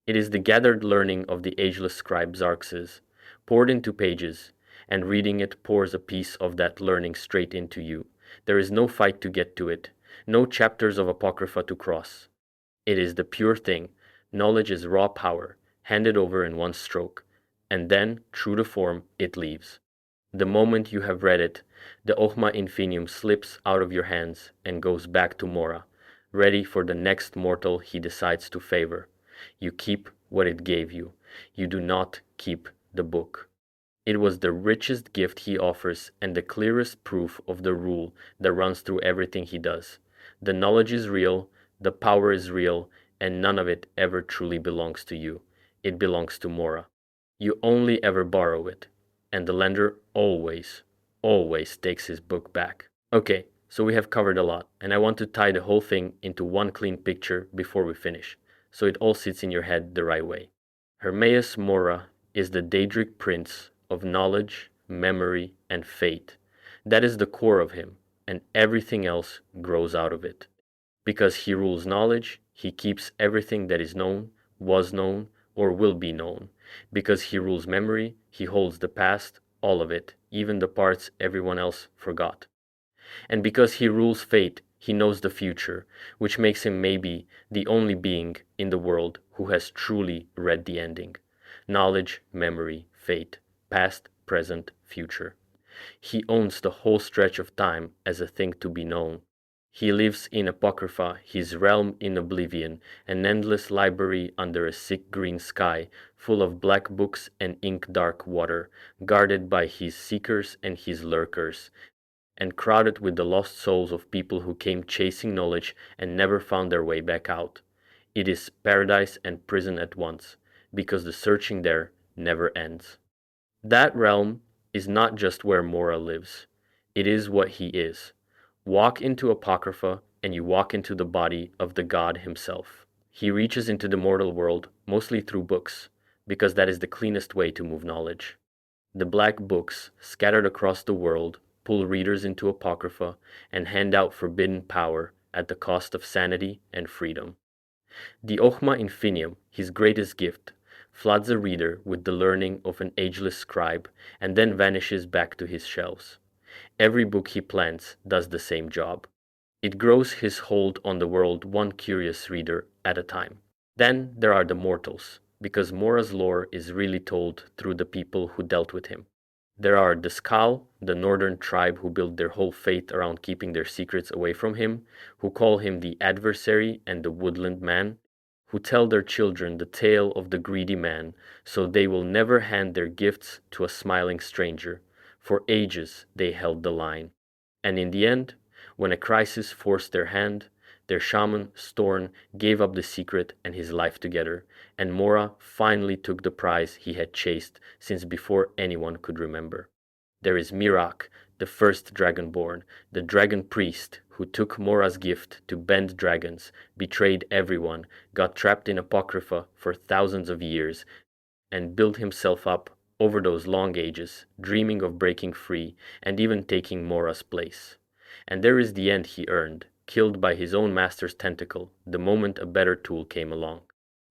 It is the gathered learning of the ageless scribe Xerxes, poured into pages, and reading it pours a piece of that learning straight into you. There is no fight to get to it, no chapters of Apocrypha to cross. It is the pure thing. Knowledge is raw power, handed over in one stroke, and then, true to form, it leaves. The moment you have read it, the Ohma Infinium slips out of your hands and goes back to Mora, ready for the next mortal he decides to favor. You keep what it gave you. You do not keep the book. It was the richest gift he offers and the clearest proof of the rule that runs through everything he does. The knowledge is real, the power is real, and none of it ever truly belongs to you. It belongs to Mora. You only ever borrow it, and the lender always, always takes his book back. Okay, so we have covered a lot, and I want to tie the whole thing into one clean picture before we finish, so it all sits in your head the right way. Hermaus Mora is the Daedric prince of knowledge, memory, and fate. That is the core of him, and everything else grows out of it. Because he rules knowledge, he keeps everything that is known, was known, or will be known. Because he rules memory, he holds the past, all of it, even the parts everyone else forgot. And because he rules fate, he knows the future, which makes him maybe the only being in the world who has truly read the ending. Knowledge, memory, fate, past, present, future. He owns the whole stretch of time as a thing to be known. He lives in Apocrypha, his realm in oblivion, an endless library under a sick green sky, full of black books and ink-dark water, guarded by his seekers and his lurkers, and crowded with the lost souls of people who came chasing knowledge and never found their way back out. It is paradise and prison at once, because the searching there never ends. That realm is not just where Mora lives. It is what he is. Walk into Apocrypha, and you walk into the body of the god himself. He reaches into the mortal world, mostly through books, because that is the cleanest way to move knowledge. The black books, scattered across the world, pull readers into Apocrypha and hand out forbidden power at the cost of sanity and freedom. The Ohma Infinium, his greatest gift, floods a reader with the learning of an ageless scribe and then vanishes back to his shelves. Every book he plants does the same job. It grows his hold on the world one curious reader at a time. Then there are the mortals, because Mora's lore is really told through the people who dealt with him. There are the Skal, the northern tribe who built their whole faith around keeping their secrets away from him, who call him the adversary and the woodland man, who tell their children the tale of the greedy man, so they will never hand their gifts to a smiling stranger. For ages they held the line. And in the end, when a crisis forced their hand, their shaman, Storn, gave up the secret and his life together, and Mora finally took the prize he had chased since before anyone could remember. There is Mirak, the first dragonborn, the dragon priest who took Mora's gift to bend dragons, betrayed everyone, got trapped in Apocrypha for thousands of years, and built himself up over those long ages, dreaming of breaking free and even taking Mora's place. And there is the end he earned, killed by his own master's tentacle the moment a better tool came along.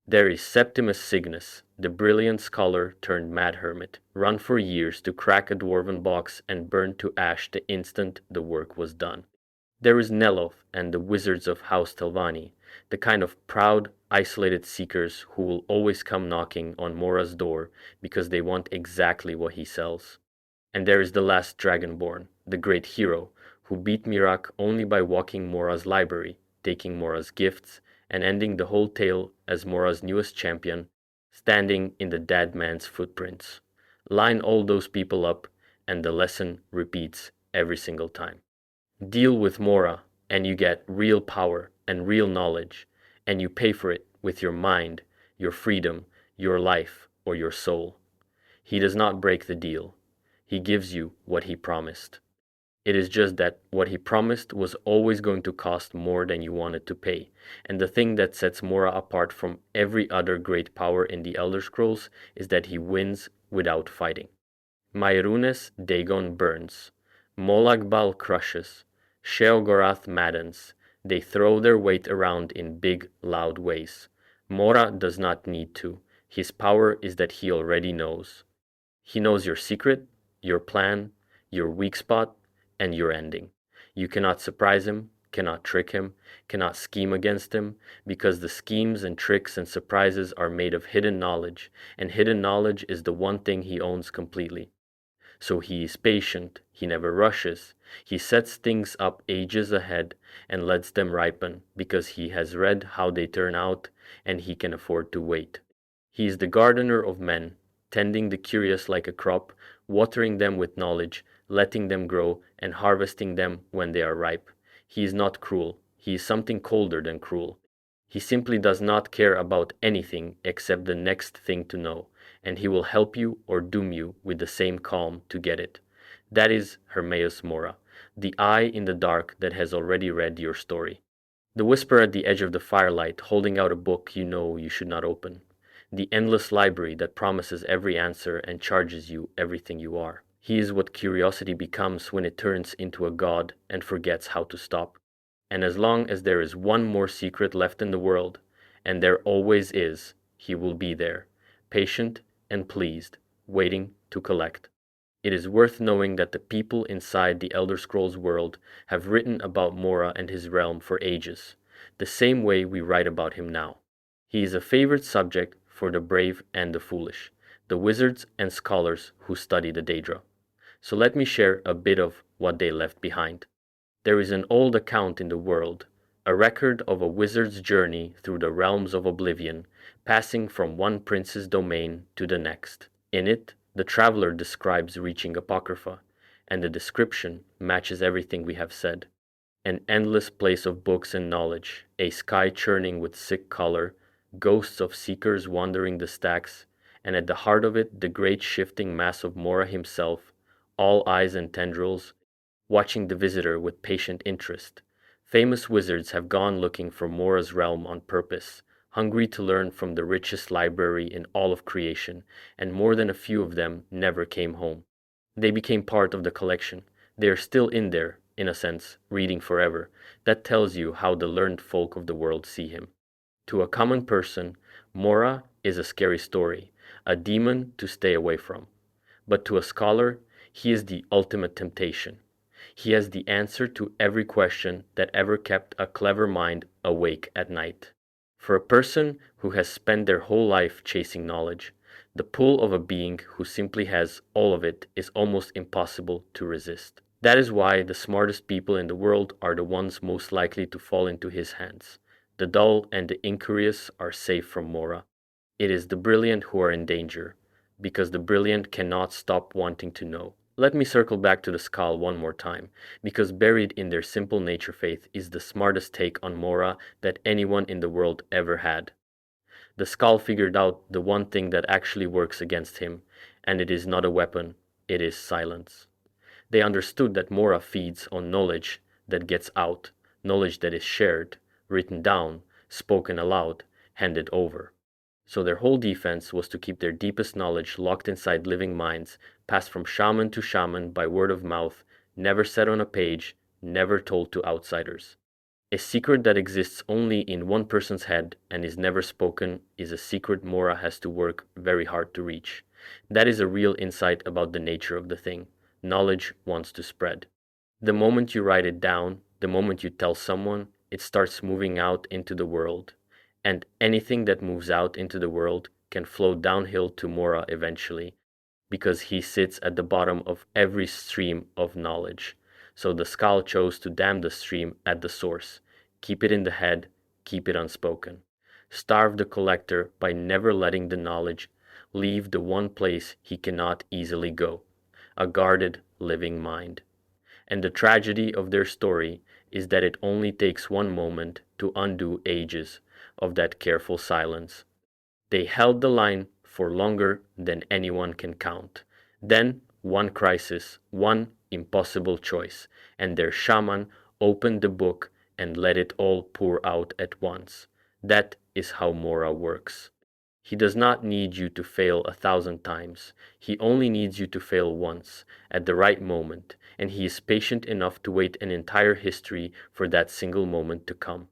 There is Septimus Cygnus, the brilliant scholar turned mad hermit, run for years to crack a dwarven box and burned to ash the instant the work was done. There is Neloth and the wizards of House Telvanni, the kind of proud, isolated seekers who will always come knocking on Mora's door because they want exactly what he sells. And there is the last dragonborn, the great hero, who beat Mirak only by walking Mora's library, taking Mora's gifts, and ending the whole tale as Mora's newest champion, standing in the dead man's footprints. Line all those people up, and the lesson repeats every single time. Deal with Mora, and you get real power and real knowledge, and you pay for it with your mind, your freedom, your life, or your soul. He does not break the deal. He gives you what he promised. It is just that what he promised was always going to cost more than you wanted to pay, and the thing that sets Mora apart from every other great power in the Elder Scrolls is that he wins without fighting. Mairunes Dagon burns, Molagbal crushes, Sheogorath maddens. They throw their weight around in big, loud ways. Mora does not need to. His power is that he already knows. He knows your secret, your plan, your weak spot, and your ending. You cannot surprise him, cannot trick him, cannot scheme against him, because the schemes and tricks and surprises are made of hidden knowledge, and hidden knowledge is the one thing he owns completely. So he is patient, he never rushes, he sets things up ages ahead and lets them ripen, because he has read how they turn out and he can afford to wait. He is the gardener of men, tending the curious like a crop, watering them with knowledge, letting them grow, and harvesting them when they are ripe. He is not cruel. He is something colder than cruel. He simply does not care about anything except the next thing to know, and he will help you or doom you with the same calm to get it. That is Hermaus Mora, the eye in the dark that has already read your story. The whisper at the edge of the firelight holding out a book you know you should not open. The endless library that promises every answer and charges you everything you are. He is what curiosity becomes when it turns into a god and forgets how to stop. And as long as there is one more secret left in the world, and there always is, he will be there, patient and pleased, waiting to collect. It is worth knowing that the people inside the Elder Scrolls world have written about Mora and his realm for ages, the same way we write about him now. He is a favorite subject for the brave and the foolish, the wizards and scholars who study the Daedra. So let me share a bit of what they left behind. There is an old account in the world, a record of a wizard's journey through the realms of oblivion, passing from one prince's domain to the next. In it, the traveler describes reaching Apocrypha, and the description matches everything we have said. An endless place of books and knowledge, a sky churning with sick color, ghosts of seekers wandering the stacks, and at the heart of it the great shifting mass of Mora himself, all eyes and tendrils, watching the visitor with patient interest. Famous wizards have gone looking for Mora's realm on purpose, hungry to learn from the richest library in all of creation, and more than a few of them never came home. They became part of the collection. They are still in there, in a sense, reading forever. That tells you how the learned folk of the world see him. To a common person, Mora is a scary story, a demon to stay away from. But to a scholar, he is the ultimate temptation. He has the answer to every question that ever kept a clever mind awake at night. For a person who has spent their whole life chasing knowledge, the pull of a being who simply has all of it is almost impossible to resist. That is why the smartest people in the world are the ones most likely to fall into his hands. The dull and the incurious are safe from Mora. It is the brilliant who are in danger, because the brilliant cannot stop wanting to know. Let me circle back to the skull one more time, because buried in their simple nature faith is the smartest take on Mora that anyone in the world ever had. The skull figured out the one thing that actually works against him, and it is not a weapon, it is silence. They understood that Mora feeds on knowledge that gets out, knowledge that is shared, written down, spoken aloud, handed over. So their whole defense was to keep their deepest knowledge locked inside living minds, passed from shaman to shaman by word of mouth, never said on a page, never told to outsiders. A secret that exists only in one person's head and is never spoken is a secret Mora has to work very hard to reach. That is a real insight about the nature of the thing. Knowledge wants to spread. The moment you write it down, the moment you tell someone, it starts moving out into the world. And anything that moves out into the world can flow downhill to Mora eventually, because he sits at the bottom of every stream of knowledge. So the skull chose to dam the stream at the source, keep it in the head, keep it unspoken. Starve the collector by never letting the knowledge leave the one place he cannot easily go, a guarded living mind. And the tragedy of their story is that it only takes one moment to undo ages of that careful silence. They held the line for longer than anyone can count. Then, one crisis, one impossible choice, and their shaman opened the book and let it all pour out at once. That is how Mora works. He does not need you to fail 1,000 times. He only needs you to fail once, at the right moment, and he is patient enough to wait an entire history for that single moment to come.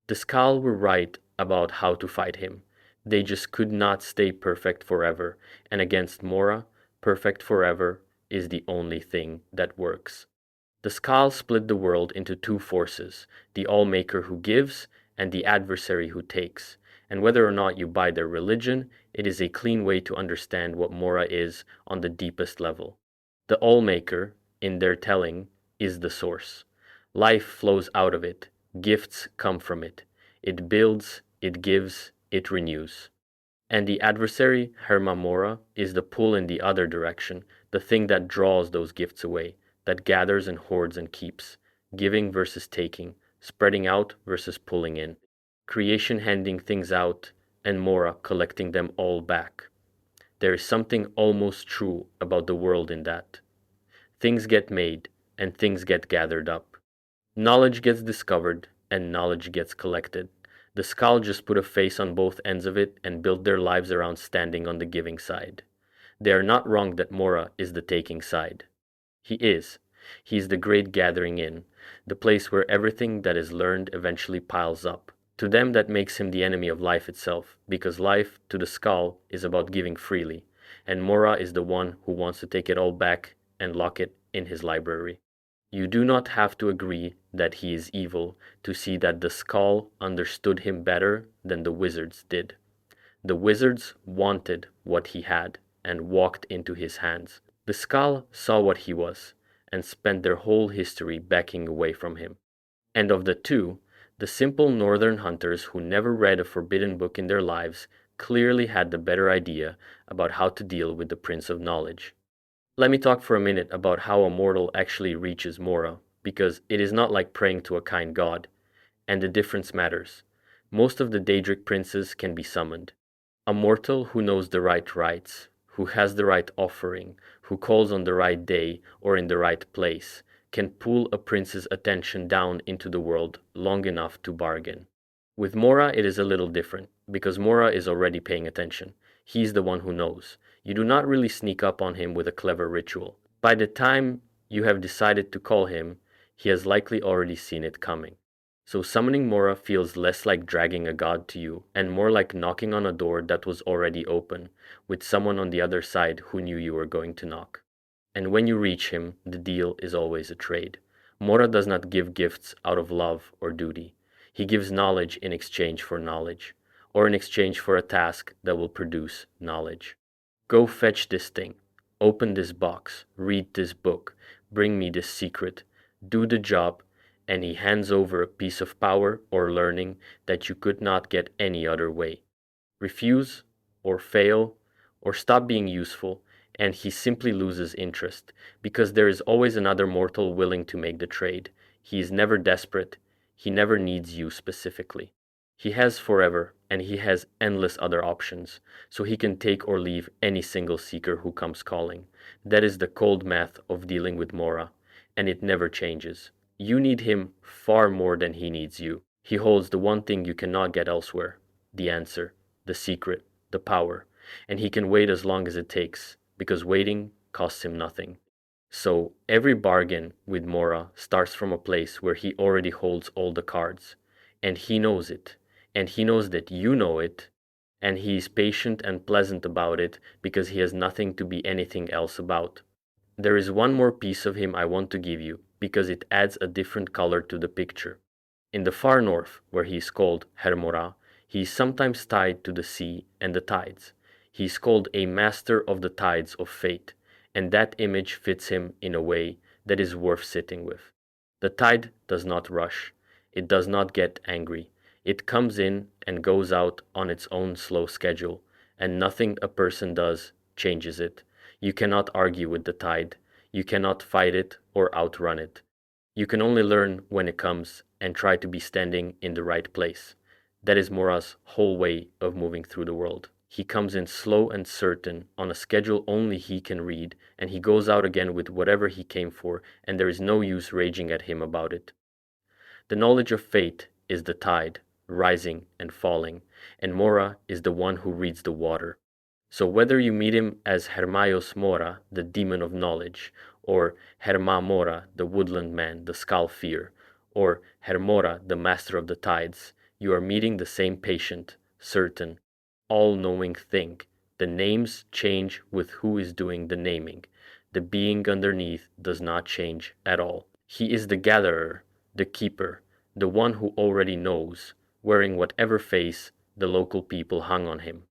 The Skal were right about how to fight him. They just could not stay perfect forever, and against Mora, perfect forever is the only thing that works. The Skal split the world into two forces, the All-Maker who gives and the adversary who takes. And whether or not you buy their religion, it is a clean way to understand what Mora is on the deepest level. The All-Maker, in their telling, is the source. Life flows out of it, gifts come from it. It builds, it gives, it renews. And the adversary, Hermaus Mora, is the pull in the other direction, the thing that draws those gifts away, that gathers and hoards and keeps, giving versus taking, spreading out versus pulling in. Creation handing things out, and Mora collecting them all back. There is something almost true about the world in that. Things get made, and things get gathered up. Knowledge gets discovered, and knowledge gets collected. The Skal just put a face on both ends of it and built their lives around standing on the giving side. They are not wrong that Mora is the taking side. He is. He is the great gathering in, the place where everything that is learned eventually piles up. To them that makes him the enemy of life itself, because life, to the Skal, is about giving freely, and Mora is the one who wants to take it all back and lock it in his library. You do not have to agree that he is evil to see that the Skal understood him better than the wizards did. The wizards wanted what he had and walked into his hands. The Skal saw what he was and spent their whole history backing away from him. And of the two, the simple northern hunters who never read a forbidden book in their lives clearly had the better idea about how to deal with the Prince of Knowledge. Let me talk for a minute about how a mortal actually reaches Mora, because it is not like praying to a kind god, and the difference matters. Most of the Daedric princes can be summoned. A mortal who knows the right rites, who has the right offering, who calls on the right day or in the right place, can pull a prince's attention down into the world long enough to bargain. With Mora it is a little different, because Mora is already paying attention. He's the one who knows. You do not really sneak up on him with a clever ritual. By the time you have decided to call him, he has likely already seen it coming. So summoning Mora feels less like dragging a god to you, and more like knocking on a door that was already open, with someone on the other side who knew you were going to knock. And when you reach him, the deal is always a trade. Mora does not give gifts out of love or duty. He gives knowledge in exchange for knowledge, or in exchange for a task that will produce knowledge. Go fetch this thing. Open this box. Read this book. Bring me this secret. Do the job, and he hands over a piece of power or learning that you could not get any other way. Refuse, or fail, or stop being useful, and he simply loses interest, because there is always another mortal willing to make the trade. He is never desperate. He never needs you specifically. He has forever, and he has endless other options, so he can take or leave any single seeker who comes calling. That is the cold math of dealing with Mora, and it never changes. You need him far more than he needs you. He holds the one thing you cannot get elsewhere, the answer, the secret, the power, and he can wait as long as it takes, because waiting costs him nothing. So every bargain with Mora starts from a place where he already holds all the cards, and he knows it, and he knows that you know it, and he is patient and pleasant about it because he has nothing to be anything else about. There is one more piece of him I want to give you, because it adds a different color to the picture. In the far north, where he is called Hermora, he is sometimes tied to the sea and the tides. He is called a master of the tides of fate, and that image fits him in a way that is worth sitting with. The tide does not rush. It does not get angry. It comes in and goes out on its own slow schedule, and nothing a person does changes it. You cannot argue with the tide. You cannot fight it or outrun it. You can only learn when it comes and try to be standing in the right place. That is Mora's whole way of moving through the world. He comes in slow and certain, on a schedule only he can read, and he goes out again with whatever he came for, and there is no use raging at him about it. The knowledge of fate is the tide, rising and falling, and Mora is the one who reads the water. So whether you meet him as Hermaus Mora, the demon of knowledge, or Hermaus Mora, the woodland man, the Skalfir, or Hermora, the master of the tides, you are meeting the same patient, certain, all-knowing thing. The names change with who is doing the naming. The being underneath does not change at all. He is the gatherer, the keeper, the one who already knows, wearing whatever face the local people hung on him.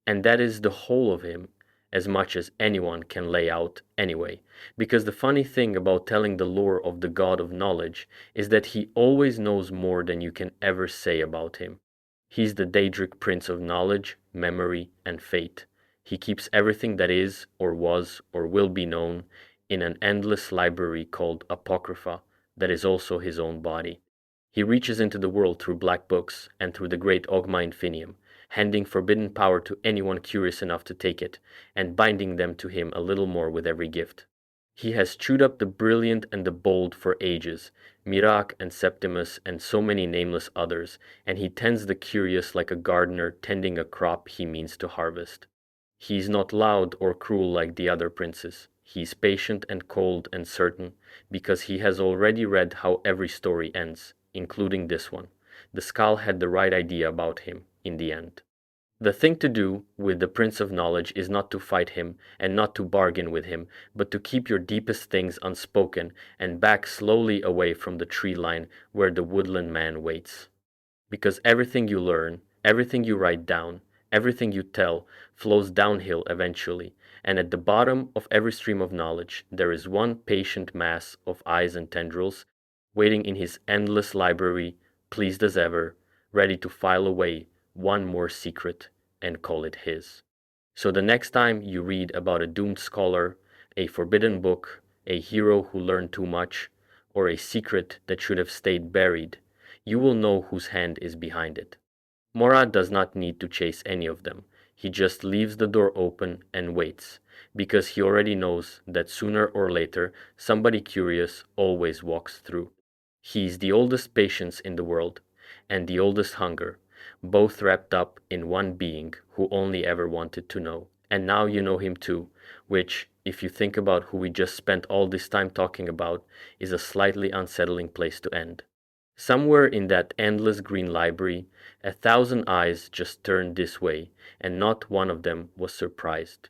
And that is the whole of him, as much as anyone can lay out anyway. Because the funny thing about telling the lore of the God of knowledge is that he always knows more than you can ever say about him. He's the Daedric prince of knowledge, memory, and fate. He keeps everything that is, or was, or will be known in an endless library called Apocrypha that is also his own body. He reaches into the world through black books and through the great Ogma Infinium, handing forbidden power to anyone curious enough to take it, and binding them to him a little more with every gift. He has chewed up the brilliant and the bold for ages, Mirac and Septimus and so many nameless others, and he tends the curious like a gardener tending a crop he means to harvest. He is not loud or cruel like the other princes. He is patient and cold and certain, because he has already read how every story ends, including this one. The Skal had the right idea about him, in the end. The thing to do with the Prince of Knowledge is not to fight him and not to bargain with him, but to keep your deepest things unspoken and back slowly away from the tree line where the woodland man waits. Because everything you learn, everything you write down, everything you tell flows downhill eventually, and at the bottom of every stream of knowledge there is one patient mass of eyes and tendrils waiting in his endless library, pleased as ever, ready to file away one more secret and call it his. So the next time you read about a doomed scholar, a forbidden book, a hero who learned too much, or a secret that should have stayed buried, you will know whose hand is behind it. Mora does not need to chase any of them. He just leaves the door open and waits, because he already knows that sooner or later somebody curious always walks through. He is the oldest patience in the world, and the oldest hunger, both wrapped up in one being who only ever wanted to know. And now you know him too, which, if you think about who we just spent all this time talking about, is a slightly unsettling place to end. Somewhere in that endless green library, 1,000 eyes just turned this way, and not one of them was surprised.